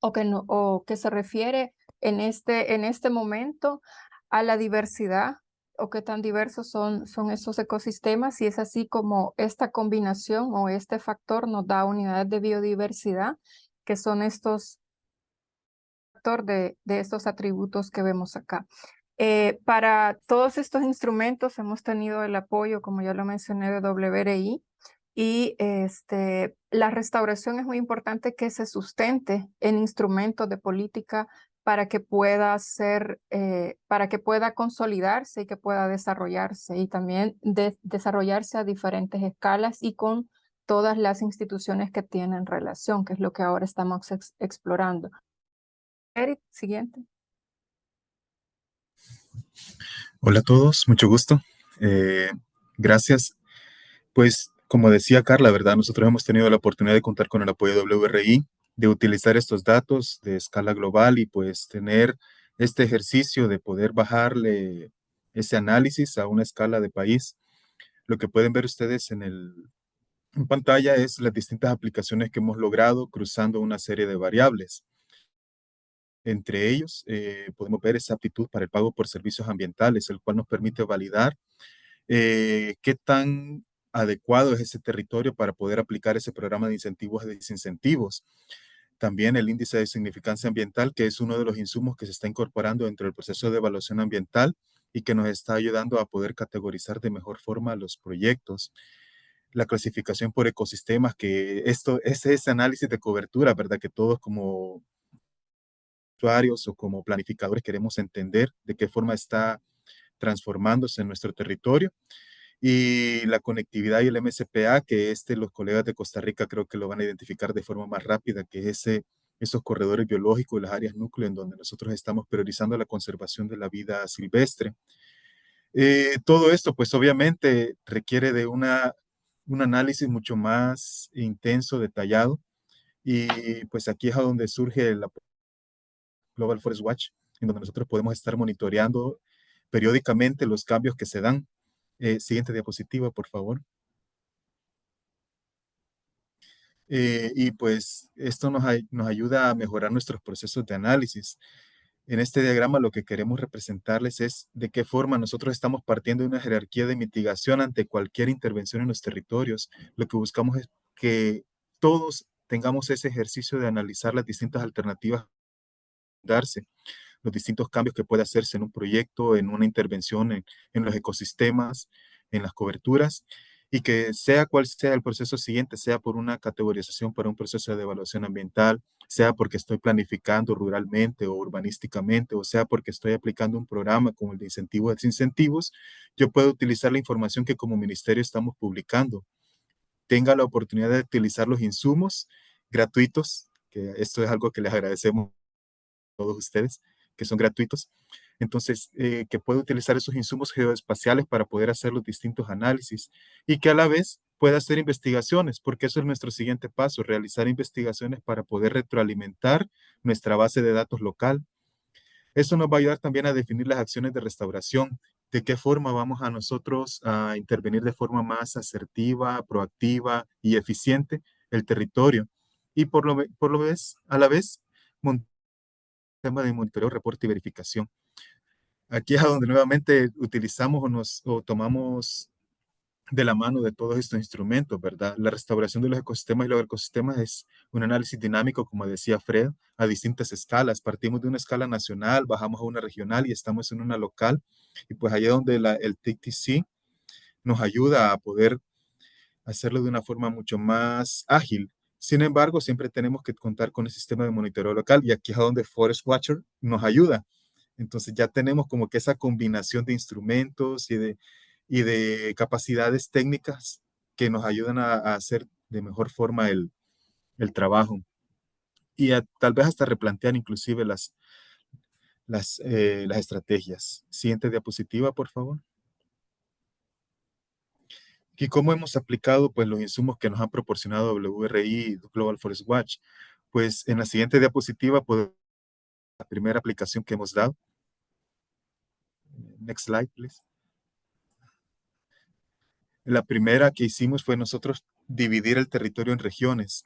o que se refiere en este momento a la diversidad, o qué tan diversos son esos ecosistemas, y es así como esta combinación o este factor nos da unidades de biodiversidad, que son estos de estos atributos que vemos acá. Para todos estos instrumentos hemos tenido el apoyo, como ya lo mencioné, de WRI, y la restauración es muy importante que se sustente en instrumentos de política para que pueda para que pueda consolidarse y que pueda desarrollarse, y también desarrollarse a diferentes escalas y con todas las instituciones que tienen relación, que es lo que ahora estamos explorando. Eric, siguiente. Hola a todos, mucho gusto. Gracias. Pues como decía Carla, ¿verdad? Nosotros hemos tenido la oportunidad de contar con el apoyo de WRI, de utilizar estos datos de escala global y pues tener este ejercicio de poder bajarle ese análisis a una escala de país. Lo que pueden ver ustedes en pantalla es las distintas aplicaciones que hemos logrado cruzando una serie de variables. Entre ellos, podemos ver esa aptitud para el pago por servicios ambientales, el cual nos permite validar qué tan adecuado es ese territorio para poder aplicar ese programa de incentivos y desincentivos. También el índice de significancia ambiental, que es uno de los insumos que se está incorporando dentro del proceso de evaluación ambiental y que nos está ayudando a poder categorizar de mejor forma los proyectos. La clasificación por ecosistemas, que esto es ese análisis de cobertura, ¿verdad? Que todos como usuarios o como planificadores queremos entender de qué forma está transformándose en nuestro territorio. Y la conectividad y el MSPA, que los colegas de Costa Rica creo que lo van a identificar de forma más rápida, que es esos corredores biológicos y las áreas núcleo en donde nosotros estamos priorizando la conservación de la vida silvestre. Todo esto, pues obviamente requiere de un análisis mucho más intenso, detallado, y pues aquí es a donde surge la Global Forest Watch, en donde nosotros podemos estar monitoreando periódicamente los cambios que se dan. Siguiente diapositiva, por favor. Y pues esto nos ayuda a mejorar nuestros procesos de análisis. En este diagrama lo que queremos representarles es de qué forma nosotros estamos partiendo de una jerarquía de mitigación ante cualquier intervención en los territorios. Lo que buscamos es que todos tengamos ese ejercicio de analizar las distintas alternativas darse, los distintos cambios que puede hacerse en un proyecto, en una intervención en los ecosistemas, en las coberturas, y que sea cual sea el proceso siguiente, sea por una categorización para un proceso de evaluación ambiental, sea porque estoy planificando ruralmente o urbanísticamente, o sea porque estoy aplicando un programa como el de incentivos y desincentivos, yo puedo utilizar la información que como ministerio estamos publicando. Tenga la oportunidad de utilizar los insumos gratuitos, que esto es algo que les agradecemos todos ustedes, que son gratuitos. Entonces, que pueda utilizar esos insumos geoespaciales para poder hacer los distintos análisis y que a la vez pueda hacer investigaciones, porque eso es nuestro siguiente paso, realizar investigaciones para poder retroalimentar nuestra base de datos local. Eso nos va a ayudar también a definir las acciones de restauración, de qué forma vamos a nosotros a intervenir de forma más asertiva, proactiva y eficiente el territorio. Y a la vez, tema de monitoreo, reporte y verificación. Aquí es a donde nuevamente utilizamos o tomamos de la mano de todos estos instrumentos, ¿verdad? La restauración de los ecosistemas y los ecosistemas es un análisis dinámico, como decía Fred, a distintas escalas. Partimos de una escala nacional, bajamos a una regional y estamos en una local. Y pues allá donde el TTC nos ayuda a poder hacerlo de una forma mucho más ágil. Sin embargo, siempre tenemos que contar con el sistema de monitoreo local y aquí es a donde Forest Watcher nos ayuda. Entonces ya tenemos como que esa combinación de instrumentos y de capacidades técnicas que nos ayudan a hacer de mejor forma el trabajo y tal vez hasta replantear inclusive las estrategias. Siguiente diapositiva, por favor. ¿Y cómo hemos aplicado pues, los insumos que nos han proporcionado WRI y Global Forest Watch? Pues en la siguiente diapositiva, pues, la primera aplicación que hemos dado. Next slide, please. La primera que hicimos fue nosotros dividir el territorio en regiones.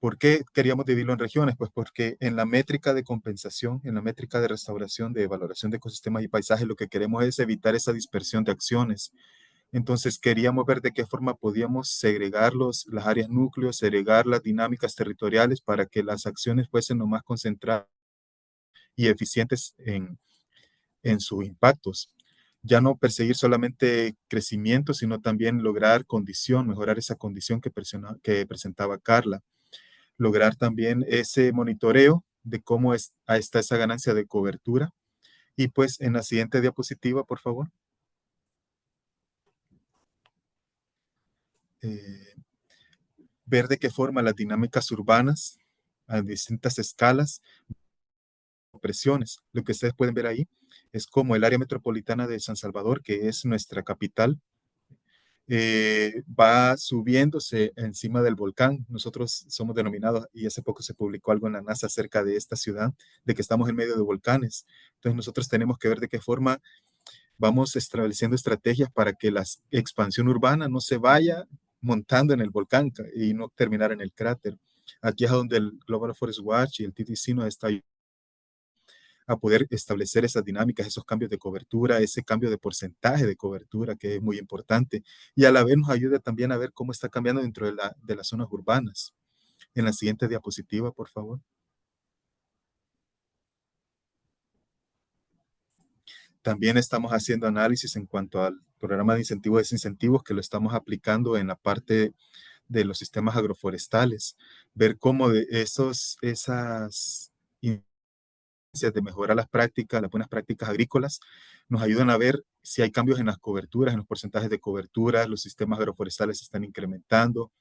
¿Por qué queríamos dividirlo en regiones? Pues porque en la métrica de compensación, en la métrica de restauración, de valoración de ecosistemas y paisajes, lo que queremos es evitar esa dispersión de acciones. Entonces queríamos ver de qué forma podíamos segregar las áreas núcleos, segregar las dinámicas territoriales para que las acciones fuesen lo más concentradas y eficientes en sus impactos. Ya no perseguir solamente crecimiento, sino también lograr condición, mejorar esa condición que presentaba Carla. Lograr también ese monitoreo de cómo está esa ganancia de cobertura. Y pues en la siguiente diapositiva, por favor. Ver de qué forma las dinámicas urbanas a distintas escalas, presiones. Lo que ustedes pueden ver ahí es como el área metropolitana de San Salvador, que es nuestra capital, va subiéndose encima del volcán. Nosotros somos denominados, y hace poco se publicó algo en la NASA acerca de esta ciudad, de que estamos en medio de volcanes. Entonces nosotros tenemos que ver de qué forma vamos estableciendo estrategias para que la expansión urbana no se vaya montando en el volcán y no terminar en el cráter. Aquí es donde el Global Forest Watch y el TTC nos está ayudando a poder establecer esas dinámicas, esos cambios de cobertura, ese cambio de porcentaje de cobertura que es muy importante y a la vez nos ayuda también a ver cómo está cambiando dentro de las zonas urbanas. En la siguiente diapositiva, por favor. También estamos haciendo análisis en cuanto al programa de incentivos y desincentivos que lo estamos aplicando en la parte de los sistemas agroforestales, ver cómo de esas de mejorar las prácticas, las buenas prácticas agrícolas, nos ayudan a ver si hay cambios en las coberturas, en los porcentajes de cobertura, los sistemas agroforestales se están incrementando,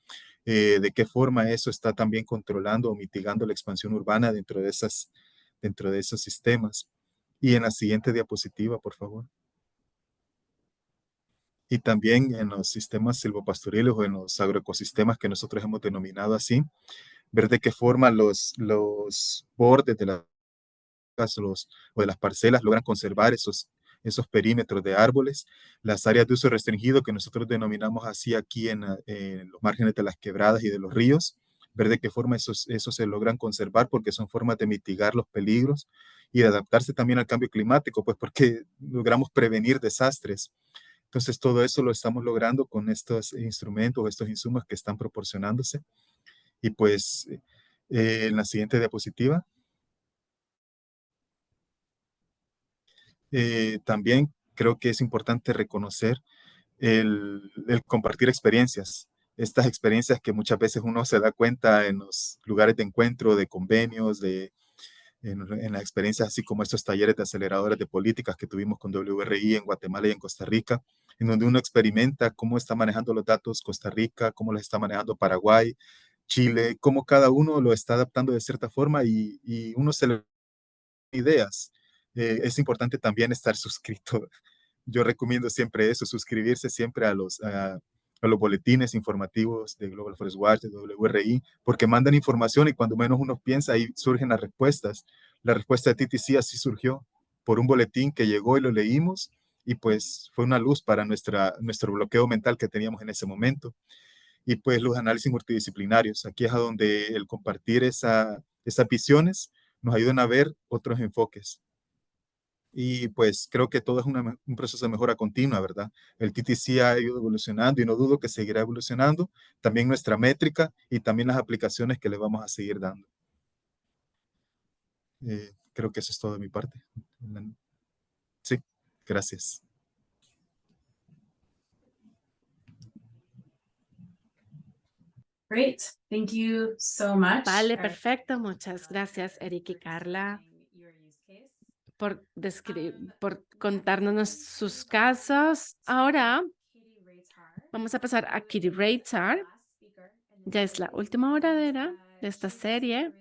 de qué forma eso está también controlando o mitigando la expansión urbana dentro de esos sistemas. Y en la siguiente diapositiva, por favor. Y también en los sistemas silvopastoriles o en los agroecosistemas que nosotros hemos denominado así, ver de qué forma los bordes de o de las parcelas logran conservar esos perímetros de árboles, las áreas de uso restringido que nosotros denominamos así aquí en los márgenes de las quebradas y de los ríos, ver de qué forma esos se logran conservar, porque son formas de mitigar los peligros y de adaptarse también al cambio climático, pues porque logramos prevenir desastres. Entonces, todo eso lo estamos logrando con estos instrumentos, estos insumos que están proporcionándose. Y pues, en la siguiente diapositiva, también creo que es importante reconocer el compartir experiencias. Estas experiencias que muchas veces uno se da cuenta en los lugares de encuentro, de convenios, en las experiencias así como estos talleres de aceleradores de políticas que tuvimos con WRI en Guatemala y en Costa Rica, en donde uno experimenta cómo está manejando los datos Costa Rica, cómo los está manejando Paraguay, Chile, cómo cada uno lo está adaptando de cierta forma y uno se le da ideas. Es importante también estar suscrito. Yo recomiendo siempre eso, suscribirse siempre a los boletines informativos de Global Forest Watch, de WRI, porque mandan información y cuando menos uno piensa, ahí surgen las respuestas. La respuesta de TTC así surgió por un boletín que llegó y lo leímos y pues fue una luz para nuestro bloqueo mental que teníamos en ese momento. Y pues los análisis multidisciplinarios, aquí es a donde el compartir esas visiones nos ayudan a ver otros enfoques. Y pues creo que todo es un proceso de mejora continua, ¿verdad? El TTC ha ido evolucionando y no dudo que seguirá evolucionando. También nuestra métrica y también las aplicaciones que le vamos a seguir dando. Creo que eso es todo de mi parte. Sí, gracias. Great. Thank you so much. Vale, perfecto. Muchas gracias, Eric y Carla, por contarnos sus casos. Ahora vamos a pasar a Kitty Reitzar. Ya es la última oradora de esta serie.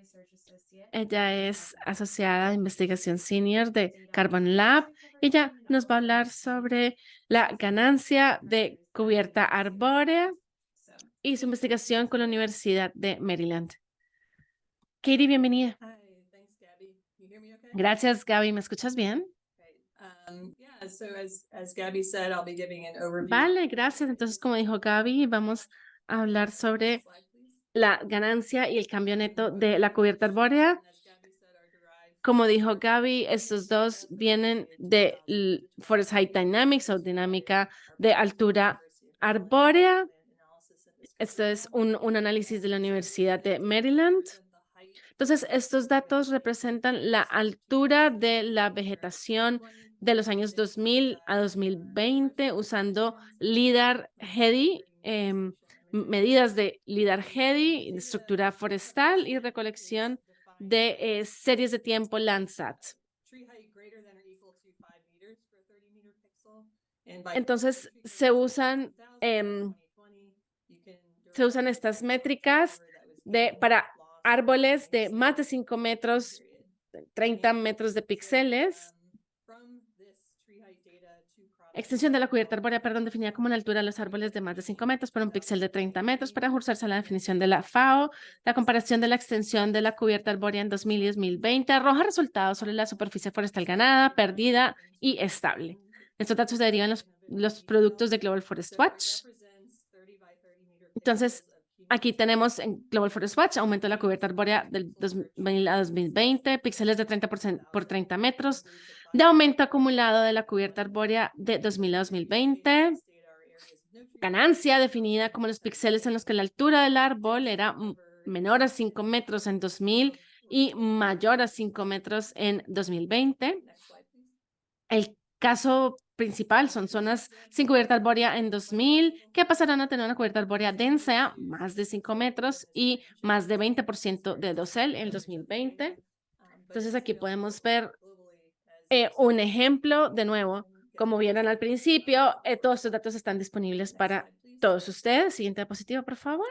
Ella es asociada de investigación senior de Carbon Lab. Ella nos va a hablar sobre la ganancia de cubierta arbórea y su investigación con la Universidad de Maryland. Katie, bienvenida. Gracias, Gaby. ¿Me escuchas bien? Vale, gracias. Entonces, como dijo Gaby, vamos a hablar sobre la ganancia y el cambio neto de la cubierta arbórea. Como dijo Gaby, estos dos vienen de Forest Height Dynamics o dinámica de altura arbórea. Esto es un análisis de la Universidad de Maryland. Entonces, estos datos representan la altura de la vegetación de los años 2000 a 2020 usando LIDAR HEDI, medidas de LIDAR HEDI, estructura forestal y recolección de series de tiempo Landsat. Entonces, se usan estas métricas para árboles de más de 5 metros, 30 metros de píxeles. Extensión de la cubierta arbórea, definida como la altura de los árboles de más de 5 metros por un píxel de 30 metros para ajustarse a la definición de la FAO. La comparación de la extensión de la cubierta arbórea en 2000 y 2020 arroja resultados sobre la superficie forestal ganada, perdida y estable. Estos datos derivan los productos de Global Forest Watch. Entonces, aquí tenemos en Global Forest Watch, aumento de la cubierta arbórea del 2000 a 2020, píxeles de 30% por 30 metros, de aumento acumulado de la cubierta arbórea de 2000 a 2020, ganancia definida como los píxeles en los que la altura del árbol era menor a 5 metros en 2000 y mayor a 5 metros en 2020. El caso principal son zonas sin cubierta arbórea en 2000 que pasarán a tener una cubierta arbórea densa, más de 5 metros y más de 20% de dosel en 2020. Entonces aquí podemos ver un ejemplo, de nuevo, como vieron al principio, todos estos datos están disponibles para todos ustedes. Siguiente diapositiva, por favor.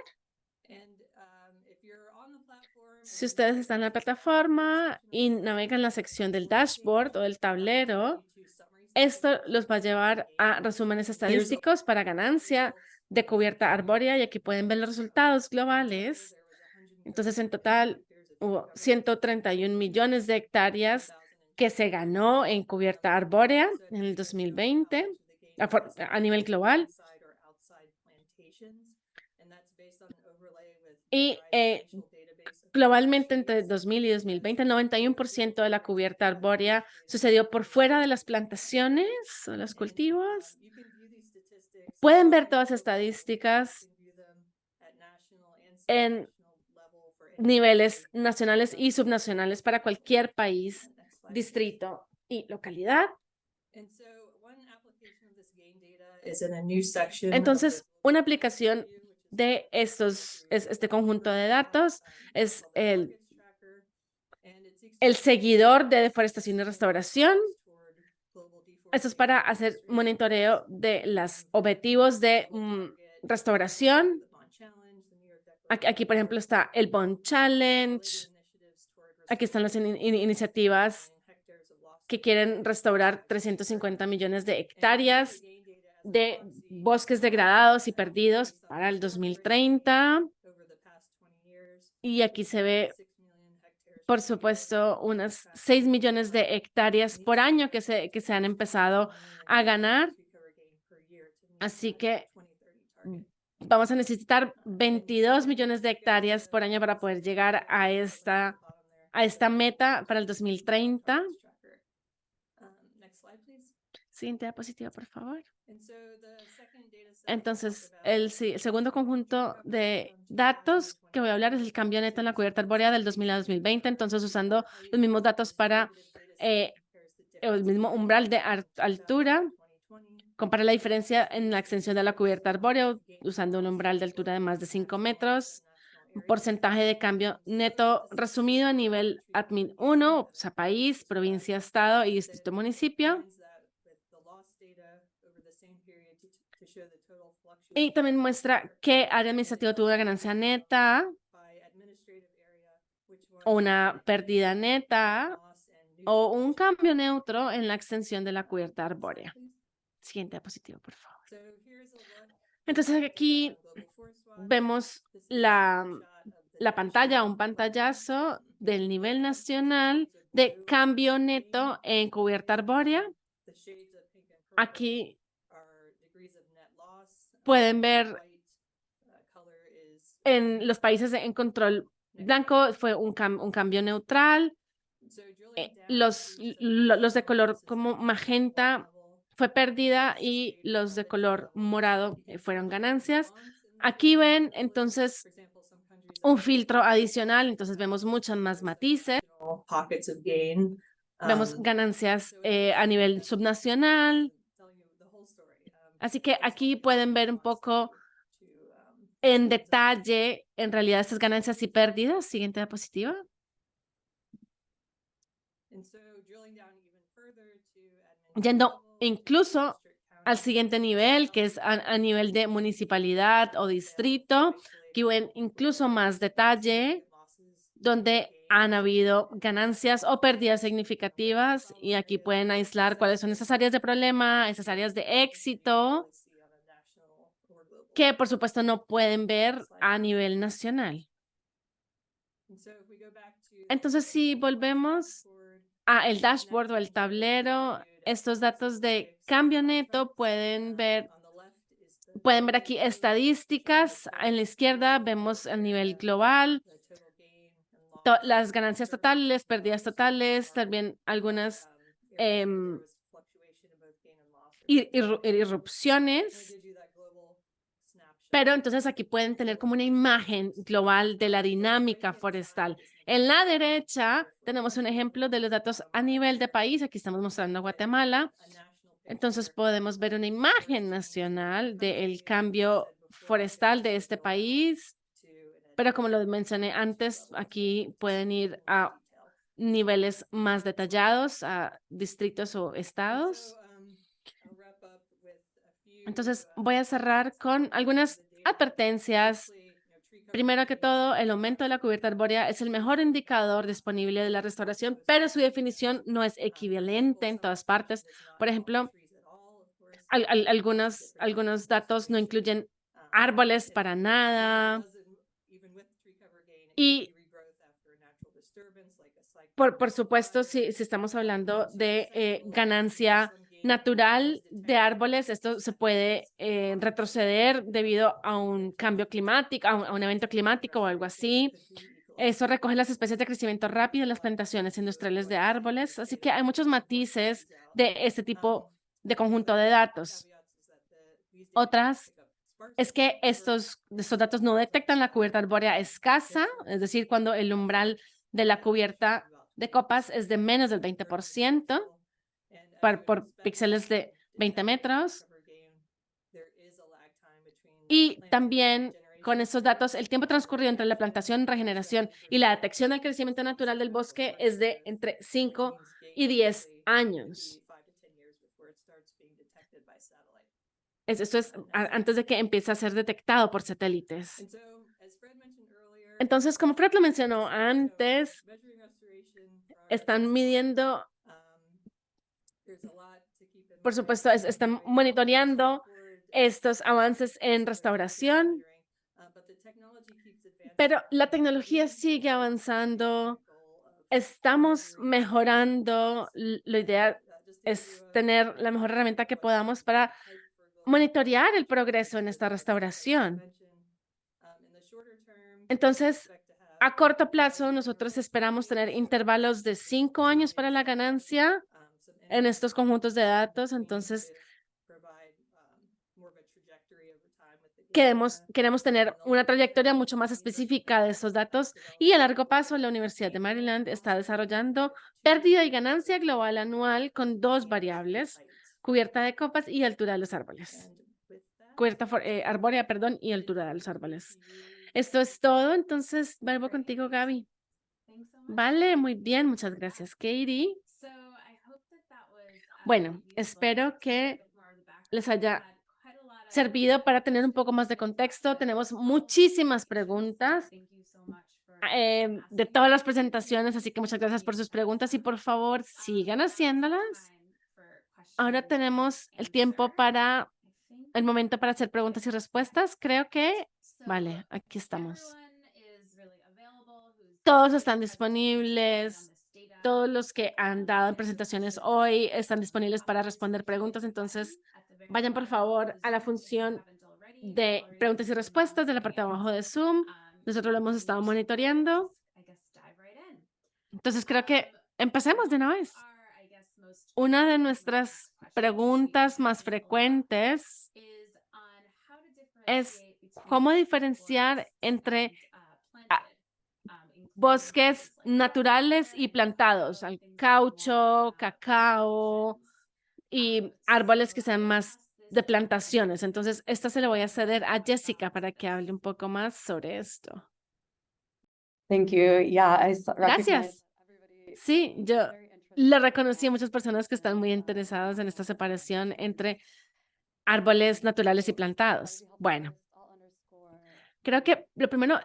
Si ustedes están en la plataforma y navegan en la sección del dashboard o del tablero, esto los va a llevar a resúmenes estadísticos para ganancia de cubierta arbórea y aquí pueden ver los resultados globales. Entonces, en total, hubo 131 millones de hectáreas que se ganó en cubierta arbórea en el 2020 a nivel global. Y globalmente entre 2000 y 2020, 91% de la cubierta arbórea sucedió por fuera de las plantaciones o los cultivos. Pueden ver todas las estadísticas en niveles nacionales y subnacionales para cualquier país, distrito y localidad. Entonces, una aplicación de este conjunto de datos es el seguidor de deforestación y restauración. Esto es para hacer monitoreo de los objetivos de restauración. Aquí, por ejemplo, está el Bond Challenge. Aquí están las iniciativas que quieren restaurar 350 millones de hectáreas de bosques degradados y perdidos para el 2030. Y aquí se ve, por supuesto, unas 6 millones de hectáreas por año que se han empezado a ganar. Así que vamos a necesitar 22 millones de hectáreas por año para poder llegar a esta meta para el 2030. Siguiente diapositiva, por favor. Entonces, el segundo conjunto de datos que voy a hablar es el cambio neto en la cubierta arbórea del 2000 a 2020. Entonces, usando los mismos datos para el mismo umbral de altura, compara la diferencia en la extensión de la cubierta arbórea usando un umbral de altura de más de 5 metros. Porcentaje de cambio neto resumido a nivel admin 1, o sea, país, provincia, estado y distrito municipio. Y también muestra qué área administrativa tuvo una ganancia neta, o una pérdida neta, o un cambio neutro en la extensión de la cubierta arbórea. Siguiente diapositiva, por favor. Entonces aquí vemos la pantalla, un pantallazo del nivel nacional de cambio neto en cubierta arbórea. Aquí pueden ver en los países en control blanco fue un cambio neutral. Los de color como magenta fue pérdida y los de color morado fueron ganancias. Aquí ven entonces un filtro adicional, entonces vemos muchos más matices. Vemos ganancias a nivel subnacional. Así que aquí pueden ver un poco en detalle, en realidad, estas ganancias y pérdidas. Siguiente diapositiva. Yendo incluso al siguiente nivel, que es a nivel de municipalidad o distrito, aquí ven incluso más detalle, donde han habido ganancias o pérdidas significativas, y aquí pueden aislar cuáles son esas áreas de problema, esas áreas de éxito, que por supuesto no pueden ver a nivel nacional. Entonces, si volvemos a el dashboard o el tablero, estos datos de cambio neto pueden ver aquí estadísticas. En la izquierda vemos el nivel global, las ganancias totales, pérdidas totales, también algunas irrupciones. Pero entonces aquí pueden tener como una imagen global de la dinámica forestal. En la derecha tenemos un ejemplo de los datos a nivel de país. Aquí estamos mostrando Guatemala. Entonces podemos ver una imagen nacional del cambio forestal de este país. Pero como lo mencioné antes, aquí pueden ir a niveles más detallados, a distritos o estados. Entonces, voy a cerrar con algunas advertencias. Primero que todo, el aumento de la cubierta arbórea es el mejor indicador disponible de la restauración, pero su definición no es equivalente en todas partes. Por ejemplo, algunos datos no incluyen árboles para nada. Y por supuesto, si estamos hablando de ganancia natural de árboles, esto se puede retroceder debido a un cambio climático, a un evento climático o algo así. Eso recoge las especies de crecimiento rápido en las plantaciones industriales de árboles, así que hay muchos matices de este tipo de conjunto de datos. Otras es que estos datos no detectan la cubierta arbórea escasa, es decir, cuando el umbral de la cubierta de copas es de menos del 20% por píxeles de 20 metros. Y también con estos datos, el tiempo transcurrido entre la plantación, regeneración y la detección del crecimiento natural del bosque es de entre 5 y 10 años. Esto es antes de que empiece a ser detectado por satélites. Entonces, como Fred lo mencionó antes, están midiendo, por supuesto, están monitoreando estos avances en restauración, pero la tecnología sigue avanzando, estamos mejorando, la idea es tener la mejor herramienta que podamos para monitorear el progreso en esta restauración. Entonces, a corto plazo, nosotros esperamos tener intervalos de 5 años para la ganancia en estos conjuntos de datos. Entonces, queremos tener una trayectoria mucho más específica de estos datos y a largo plazo la Universidad de Maryland está desarrollando pérdida y ganancia global anual con 2 variables, cubierta de copas y altura de los árboles. Cubierta arbórea, perdón, y altura de los árboles. Esto es todo, entonces vuelvo contigo, Gaby. Vale, muy bien, muchas gracias, Katie. Bueno, espero que les haya servido para tener un poco más de contexto. Tenemos muchísimas preguntas de todas las presentaciones, así que muchas gracias por sus preguntas y por favor sigan haciéndolas. Ahora tenemos el tiempo para el momento para hacer preguntas y respuestas. Creo que, vale, aquí estamos. Todos están disponibles. Todos los que han dado en presentaciones hoy están disponibles para responder preguntas. Entonces, vayan por favor a la función de preguntas y respuestas de la parte de abajo de Zoom. Nosotros lo hemos estado monitoreando. Entonces, creo que empecemos de una vez. Una de nuestras preguntas más frecuentes es cómo diferenciar entre bosques naturales y plantados, al caucho, cacao y árboles que sean más de plantaciones. Entonces, esta se le voy a ceder a Jessica para que hable un poco más sobre esto. Thank you. Yeah, Gracias. Sí, yo le reconocí a muchas personas que están muy interesadas en esta separación entre árboles naturales y plantados. Bueno, creo que lo primero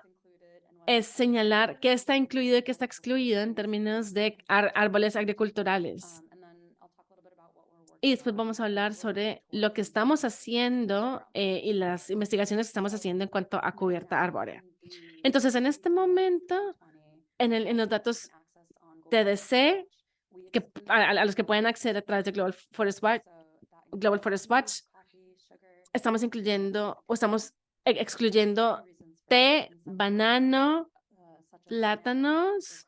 es señalar qué está incluido y qué está excluido en términos de árboles agriculturales. Y después vamos a hablar sobre lo que estamos haciendo y las investigaciones que estamos haciendo en cuanto a cubierta arbórea. Entonces, en este momento, en los datos TDC, a los que pueden acceder a través de Global Forest Watch, estamos incluyendo o estamos excluyendo té, banano, plátanos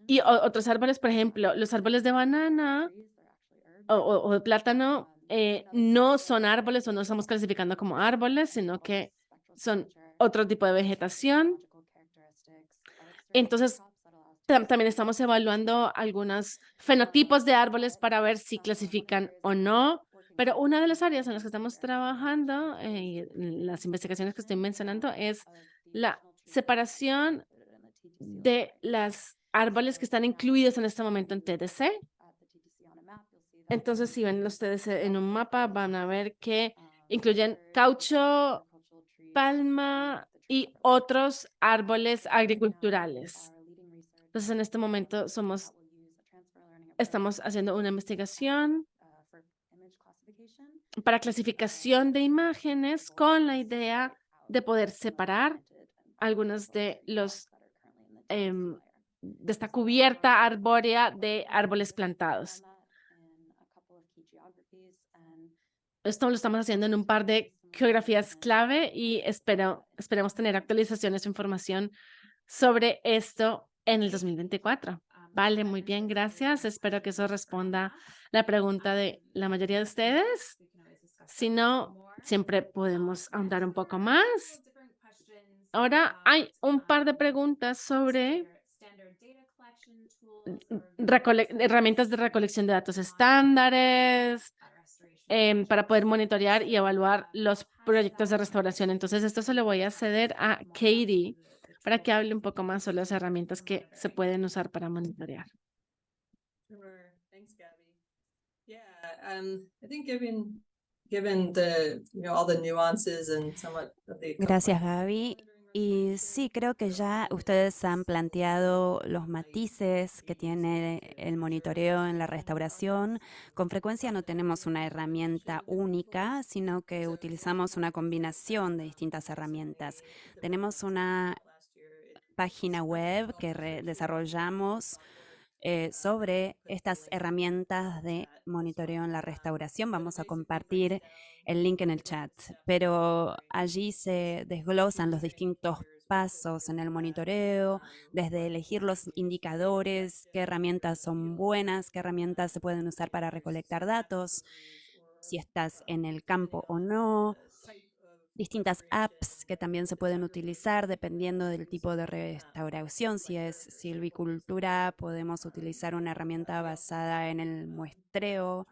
y otros árboles, por ejemplo, los árboles de banana o de plátano no son árboles o no estamos clasificando como árboles, sino que son otro tipo de vegetación. Entonces, también estamos evaluando algunos fenotipos de árboles para ver si clasifican o no. Pero una de las áreas en las que estamos trabajando, las investigaciones que estoy mencionando, es la separación de los árboles que están incluidos en este momento en TDC. Entonces, si ven ustedes en un mapa, van a ver que incluyen caucho, palma y otros árboles agriculturales. Entonces, en este momento estamos haciendo una investigación para clasificación de imágenes con la idea de poder separar algunos de los de esta cubierta arbórea de árboles plantados. Esto lo estamos haciendo en un par de geografías clave y esperemos tener actualizaciones o información sobre esto en el 2024. Vale, muy bien, gracias. Espero que eso responda la pregunta de la mayoría de ustedes. Si no, siempre podemos ahondar un poco más. Ahora hay un par de preguntas sobre herramientas de recolección de datos estándares para poder monitorear y evaluar los proyectos de restauración. Entonces, esto se lo voy a ceder a Katie para que hable un poco más sobre las herramientas que se pueden usar para monitorear. Sure. Thanks, Gabby. Yeah, I think given the, all the nuances and somewhat of the Gracias, complexity of Gaby. monitoring Y resolution, sí, creo que ya ustedes han planteado los matices que tiene el monitoreo en la restauración. Con frecuencia no tenemos una herramienta única, sino que utilizamos una combinación de distintas herramientas. Tenemos una página web que desarrollamos sobre estas herramientas de monitoreo en la restauración. Vamos a compartir el link en el chat, pero allí se desglosan los distintos pasos en el monitoreo, desde elegir los indicadores, qué herramientas son buenas, qué herramientas se pueden usar para recolectar datos, si estás en el campo o no, distintas apps que también se pueden utilizar dependiendo del tipo de restauración. Si es silvicultura, podemos utilizar una herramienta basada en el muestreo.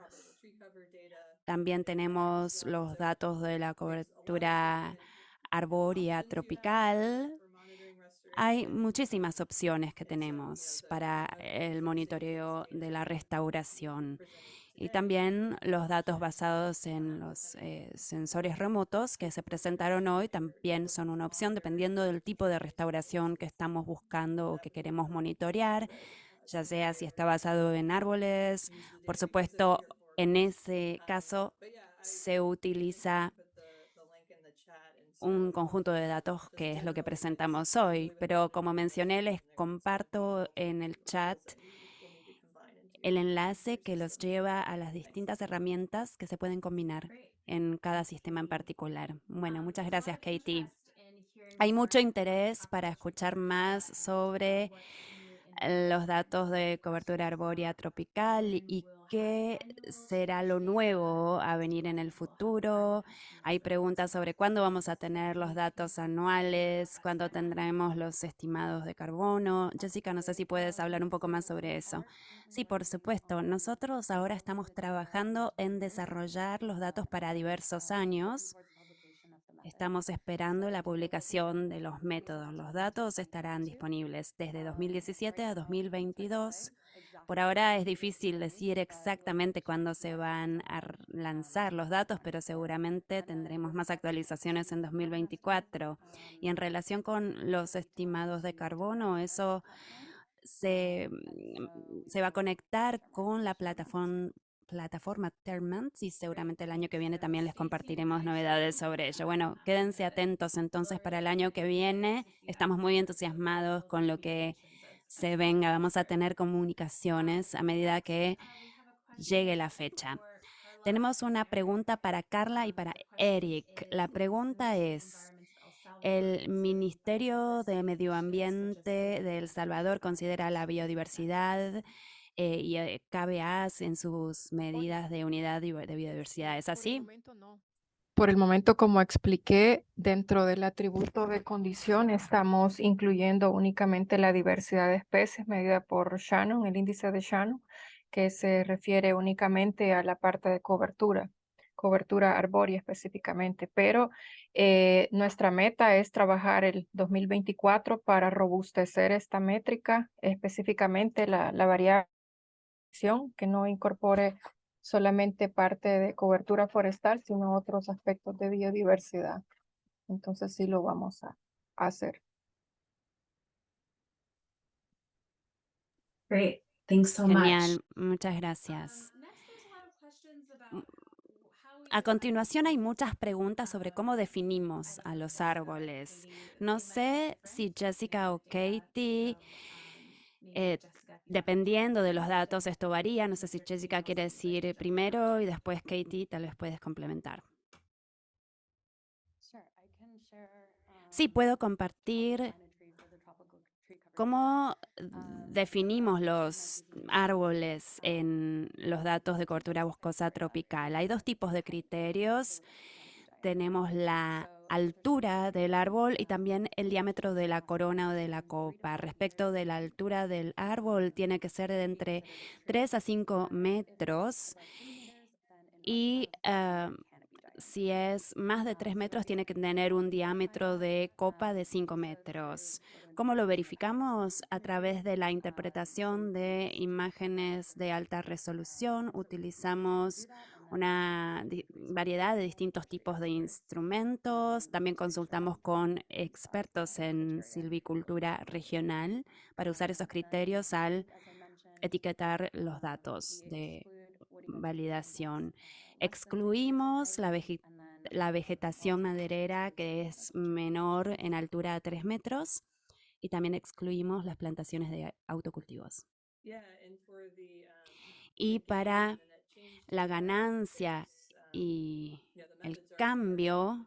También tenemos los datos de la cobertura arbórea tropical. Hay muchísimas opciones que tenemos para el monitoreo de la restauración. Y también los datos basados en los sensores remotos que se presentaron hoy también son una opción dependiendo del tipo de restauración que estamos buscando o que queremos monitorear, ya sea si está basado en árboles. Por supuesto, en ese caso se utiliza un conjunto de datos que es lo que presentamos hoy, pero como mencioné, les comparto en el chat el enlace que los lleva a las distintas herramientas que se pueden combinar en cada sistema en particular. Bueno, muchas gracias, Katie. Hay mucho interés para escuchar más sobre los datos de cobertura arbórea tropical y qué será lo nuevo a venir en el futuro. Hay preguntas sobre cuándo vamos a tener los datos anuales, cuándo tendremos los estimados de carbono. Jessica, no sé si puedes hablar un poco más sobre eso. Sí, por supuesto. Nosotros ahora estamos trabajando en desarrollar los datos para diversos años. Estamos esperando la publicación de los métodos. Los datos estarán disponibles desde 2017 a 2022. Por ahora es difícil decir exactamente cuándo se van a lanzar los datos, pero seguramente tendremos más actualizaciones en 2024. Y en relación con los estimados de carbono, eso se va a conectar con la plataforma Termant y seguramente el año que viene también les compartiremos novedades sobre ello. Bueno, quédense atentos entonces para el año que viene. Estamos muy entusiasmados con lo que se venga. Vamos a tener comunicaciones a medida que llegue la fecha. Tenemos una pregunta para Carla y para Eric. La pregunta es: ¿el Ministerio de Medio Ambiente de El Salvador considera la biodiversidad y KBAs en sus medidas de unidad de biodiversidad? ¿Es así? Por el momento, como expliqué, dentro del atributo de condición estamos incluyendo únicamente la diversidad de especies medida por Shannon, el índice de Shannon, que se refiere únicamente a la parte de cobertura arbórea específicamente, pero nuestra meta es trabajar el 2024 para robustecer esta métrica, específicamente la variable que no incorpore solamente parte de cobertura forestal, sino otros aspectos de biodiversidad. Entonces sí lo vamos a hacer. Great. Thanks so much. Genial, muchas gracias. A continuación hay muchas preguntas sobre cómo definimos a los árboles. No sé si Jessica o Katie Dependiendo de los datos, esto varía. No sé si Jessica quiere decir primero y después Katie, tal vez puedes complementar. Sí, puedo compartir cómo definimos los árboles en los datos de cobertura boscosa tropical. Hay dos tipos de criterios. Tenemos la altura del árbol y también el diámetro de la corona o de la copa. Respecto de la altura del árbol, tiene que ser de entre 3 a 5 metros y si es más de 3 metros, tiene que tener un diámetro de copa de 5 metros. ¿Cómo lo verificamos? A través de la interpretación de imágenes de alta resolución. Utilizamos una variedad de distintos tipos de instrumentos. También consultamos con expertos en silvicultura regional para usar esos criterios al etiquetar los datos de validación. Excluimos la vegetación maderera que es menor en altura a 3 metros y también excluimos las plantaciones de autocultivos. Y para la ganancia y el cambio,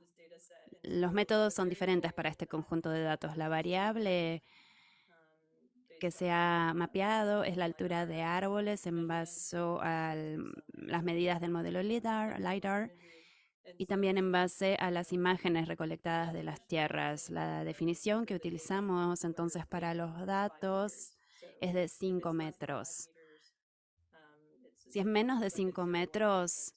los métodos son diferentes para este conjunto de datos. La variable que se ha mapeado es la altura de árboles en base a las medidas del modelo LiDAR y también en base a las imágenes recolectadas de las tierras. La definición que utilizamos entonces para los datos es de 5 metros. Si es menos de 5 metros,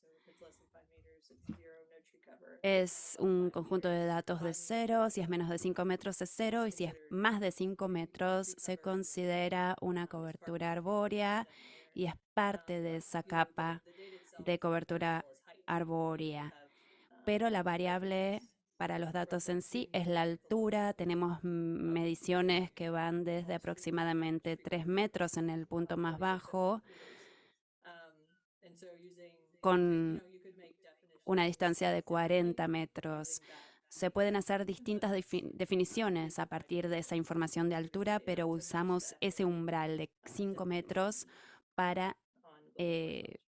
es un conjunto de datos de 0, si es menos de 5 metros es 0 y si es más de 5 metros se considera una cobertura arbórea y es parte de esa capa de cobertura arbórea. Pero la variable para los datos en sí es la altura. Tenemos mediciones que van desde aproximadamente 3 metros en el punto más bajo con una distancia de 40 metros. Se pueden hacer distintas definiciones a partir de esa información de altura, pero usamos ese umbral de 5 metros para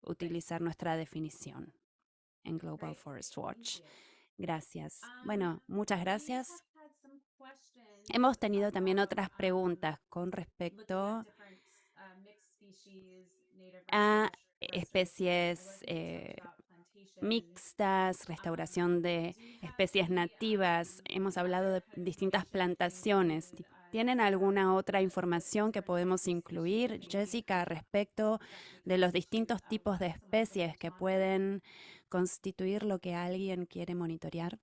utilizar nuestra definición en Global Forest Watch. Gracias. Bueno, muchas gracias. Hemos tenido también otras preguntas con respecto a especies mixtas, restauración de especies nativas. Hemos hablado de distintas plantaciones. ¿Tienen alguna otra información que podemos incluir, Jessica, respecto de los distintos tipos de especies que pueden constituir lo que alguien quiere monitorear?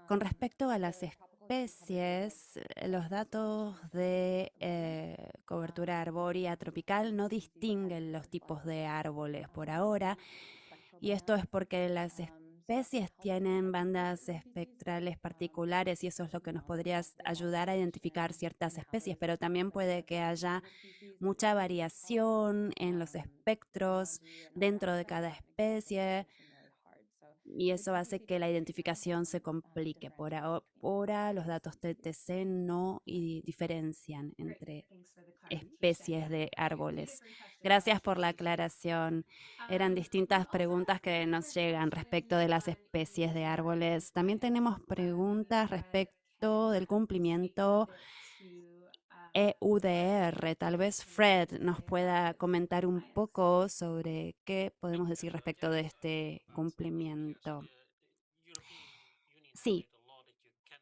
Con respecto a las especies, los datos de cobertura arbórea tropical no distinguen los tipos de árboles por ahora, y esto es porque las especies tienen bandas espectrales particulares y eso es lo que nos podría ayudar a identificar ciertas especies, pero también puede que haya mucha variación en los espectros dentro de cada especie y eso hace que la identificación se complique. Por ahora, los datos TTC no diferencian entre especies de árboles. Gracias por la aclaración. Eran distintas preguntas que nos llegan respecto de las especies de árboles. También tenemos preguntas respecto del cumplimiento EUDR. Tal vez Fred nos pueda comentar un poco sobre qué podemos decir respecto de este cumplimiento. Sí,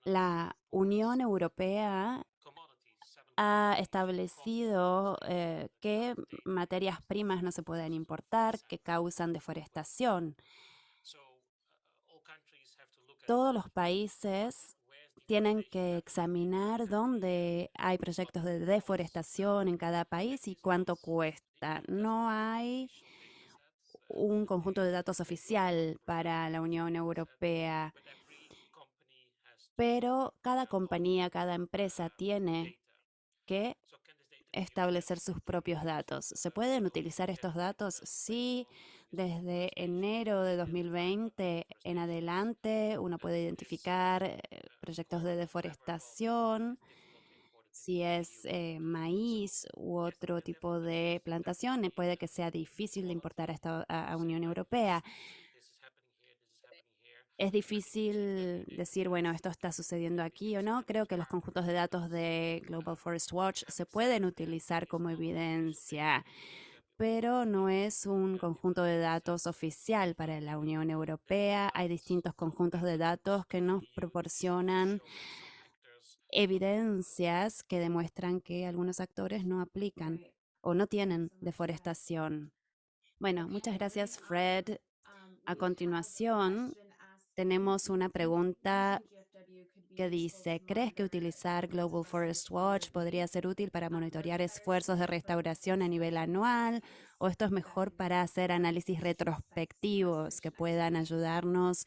la Unión Europea ha establecido que materias primas no se pueden importar, que causan deforestación. Todos los países tienen que examinar dónde hay proyectos de deforestación en cada país y cuánto cuesta. No hay un conjunto de datos oficial para la Unión Europea, pero cada compañía, cada empresa tiene que establecer sus propios datos. ¿Se pueden utilizar estos datos? Sí, desde enero de 2020 en adelante uno puede identificar proyectos de deforestación Si es maíz u otro tipo de plantación, puede que sea difícil de importar a Unión Europea. Es difícil decir, bueno, esto está sucediendo aquí o no. Creo que los conjuntos de datos de Global Forest Watch se pueden utilizar como evidencia, pero no es un conjunto de datos oficial para la Unión Europea. Hay distintos conjuntos de datos que nos proporcionan evidencias que demuestran que algunos actores no aplican o no tienen deforestación. Bueno, muchas gracias, Fred. A continuación, tenemos una pregunta que dice, ¿crees que utilizar Global Forest Watch podría ser útil para monitorear esfuerzos de restauración a nivel anual? ¿O esto es mejor para hacer análisis retrospectivos que puedan ayudarnos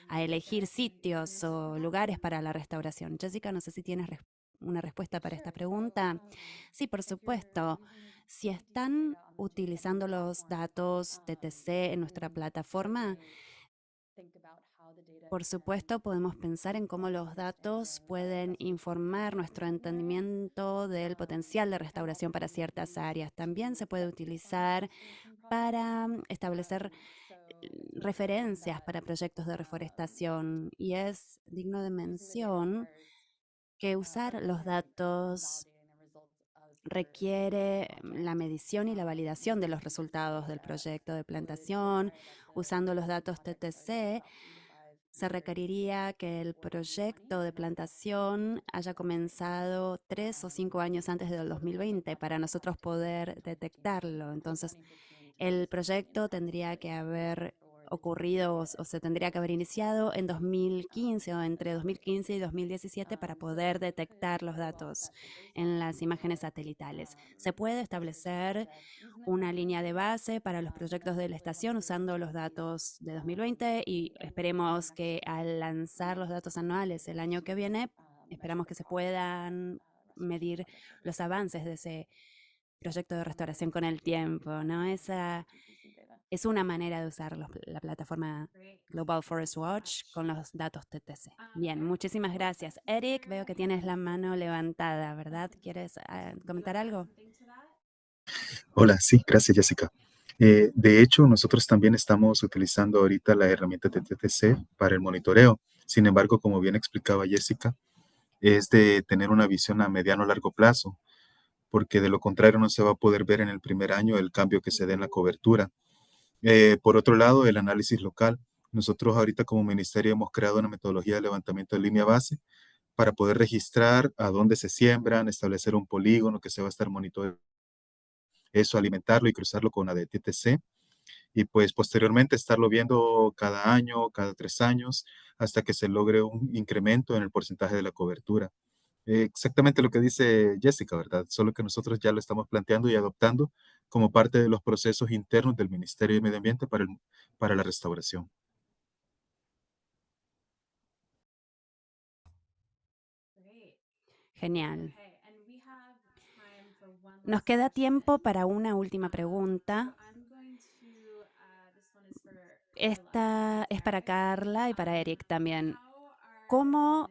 a elegir sitios o lugares para la restauración? Jessica, no sé si tienes una respuesta para esta pregunta. Sí, por supuesto. Si están utilizando los datos TTC en nuestra plataforma, por supuesto, podemos pensar en cómo los datos pueden informar nuestro entendimiento del potencial de restauración para ciertas áreas. También se puede utilizar para establecer referencias para proyectos de reforestación y es digno de mención que usar los datos requiere la medición y la validación de los resultados del proyecto de plantación. Usando los datos TTC, se requeriría que el proyecto de plantación haya comenzado 3 o 5 años antes del 2020 para nosotros poder detectarlo. Entonces, el proyecto tendría que haber ocurrido o se tendría que haber iniciado en 2015 o entre 2015 y 2017 para poder detectar los datos en las imágenes satelitales. Se puede establecer una línea de base para los proyectos de la estación usando los datos de 2020 y esperemos que al lanzar los datos anuales el año que viene, esperamos que se puedan medir los avances de ese proyecto de restauración con el tiempo, ¿no? Esa es una manera de usar la plataforma Global Forest Watch con los datos TTC. Bien, muchísimas gracias. Eric, veo que tienes la mano levantada, ¿verdad? ¿Quieres comentar algo? Hola, sí, gracias Jessica. De hecho, nosotros también estamos utilizando ahorita la herramienta de TTC para el monitoreo. Sin embargo, como bien explicaba Jessica, es de tener una visión a mediano o largo plazo, porque de lo contrario no se va a poder ver en el primer año el cambio que se dé en la cobertura. Por otro lado, el análisis local. Nosotros ahorita como ministerio hemos creado una metodología de levantamiento de línea base para poder registrar a dónde se siembran, establecer un polígono que se va a estar monitoreando eso, alimentarlo y cruzarlo con la de TTC y pues posteriormente estarlo viendo cada año, cada 3 años, hasta que se logre un incremento en el porcentaje de la cobertura. Exactamente lo que dice Jessica, ¿verdad? Solo que nosotros ya lo estamos planteando y adoptando como parte de los procesos internos del Ministerio de Medio Ambiente para la restauración. Genial. Nos queda tiempo para una última pregunta. Esta es para Carla y para Eric también. ¿Cómo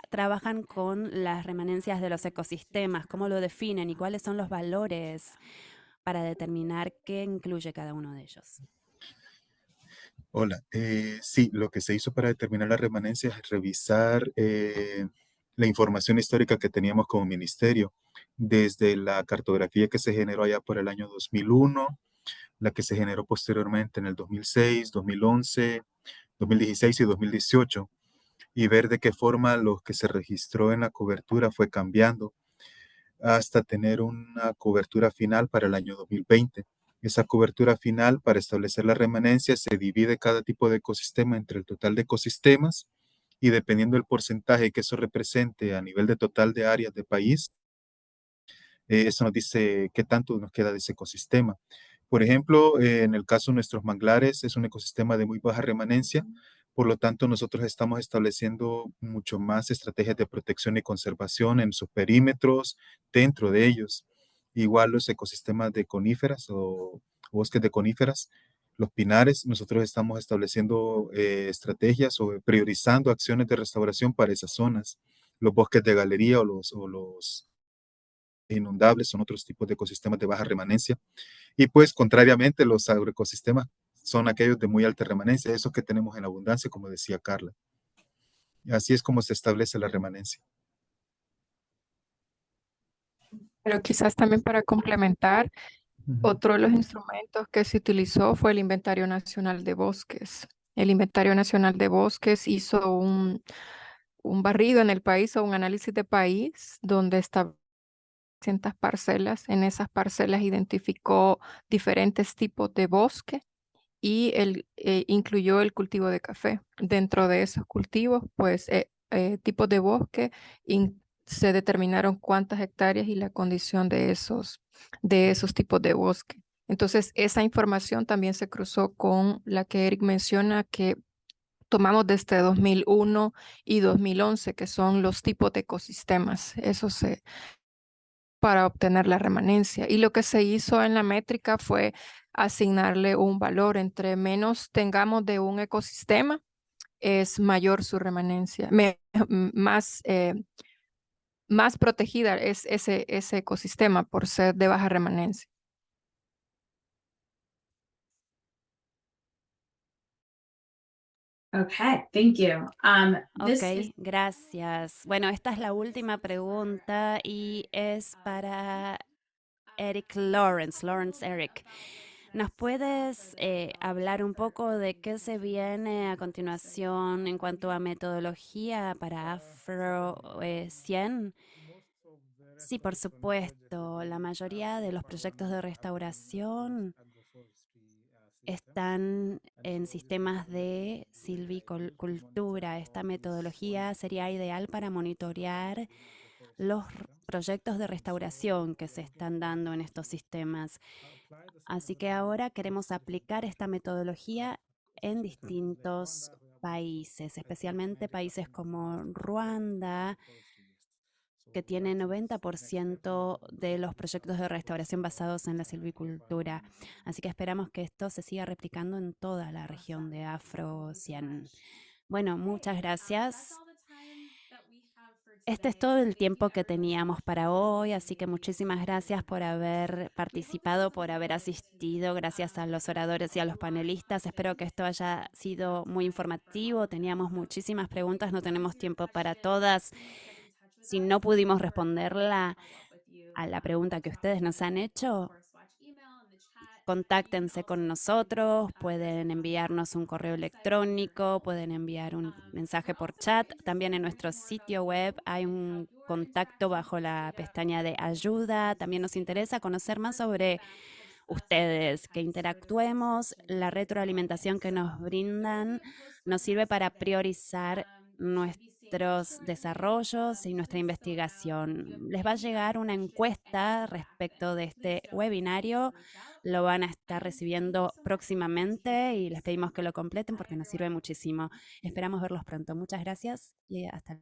trabajan con las remanencias de los ecosistemas? ¿Cómo lo definen y cuáles son los valores para determinar qué incluye cada uno de ellos? Hola, sí, lo que se hizo para determinar la remanencia es revisar la información histórica que teníamos como ministerio, desde la cartografía que se generó allá por el año 2001, la que se generó posteriormente en el 2006, 2011, 2016 y 2018, y ver de qué forma lo que se registró en la cobertura fue cambiando hasta tener una cobertura final para el año 2020. Esa cobertura final para establecer la remanencia se divide cada tipo de ecosistema entre el total de ecosistemas y dependiendo del porcentaje que eso represente a nivel de total de áreas de país, eso nos dice qué tanto nos queda de ese ecosistema. Por ejemplo, en el caso de nuestros manglares, es un ecosistema de muy baja remanencia, por lo tanto, nosotros estamos estableciendo mucho más estrategias de protección y conservación en sus perímetros, dentro de ellos. Igual los ecosistemas de coníferas o bosques de coníferas, los pinares, nosotros estamos estableciendo estrategias o priorizando acciones de restauración para esas zonas. Los bosques de galería o los inundables son otros tipos de ecosistemas de baja remanencia. Y pues, contrariamente, los agroecosistemas son aquellos de muy alta remanencia, esos que tenemos en abundancia, como decía Carla. Y así es como se establece la remanencia. Pero quizás también para complementar, otro de los instrumentos que se utilizó fue el Inventario Nacional de Bosques. El Inventario Nacional de Bosques hizo un barrido en el país o un análisis de país donde estaban cientas parcelas. En esas parcelas identificó diferentes tipos de bosque y incluyó el cultivo de café. Dentro de esos cultivos, pues, tipos de bosque, se determinaron cuántas hectáreas y la condición de esos tipos de bosque. Entonces, esa información también se cruzó con la que Eric menciona que tomamos desde 2001 y 2011, que son los tipos de ecosistemas. Eso se para obtener la remanencia. Y lo que se hizo en la métrica fue asignarle un valor. Entre menos tengamos de un ecosistema, es mayor su remanencia, más, más protegida es ese ecosistema por ser de baja remanencia. Okay, thank you. This Ok, is gracias. Bueno, esta es la última pregunta y es para Eric Lawrence, Lawrence Eric. ¿Nos puedes hablar un poco de qué se viene a continuación en cuanto a metodología para Afro 100? Sí, por supuesto. La mayoría de los proyectos de restauración están en sistemas de silvicultura. Esta metodología sería ideal para monitorear los proyectos de restauración que se están dando en estos sistemas. Así que ahora queremos aplicar esta metodología en distintos países, especialmente países como Ruanda, que tiene 90% de los proyectos de restauración basados en la silvicultura. Así que esperamos que esto se siga replicando en toda la región de Afro 100. Bueno, muchas gracias. Este es todo el tiempo que teníamos para hoy, así que muchísimas gracias por haber participado, por haber asistido, gracias a los oradores y a los panelistas. Espero que esto haya sido muy informativo. Teníamos muchísimas preguntas, no tenemos tiempo para todas. Si no pudimos responderla a la pregunta que ustedes nos han hecho, contáctense con nosotros, pueden enviarnos un correo electrónico, pueden enviar un mensaje por chat. También en nuestro sitio web hay un contacto bajo la pestaña de ayuda. También nos interesa conocer más sobre ustedes, que interactuemos. La retroalimentación que nos brindan nos sirve para priorizar nuestros desarrollos y nuestra investigación. Les va a llegar una encuesta respecto de este webinario. Lo van a estar recibiendo próximamente y les pedimos que lo completen porque nos sirve muchísimo. Esperamos verlos pronto. Muchas gracias y hasta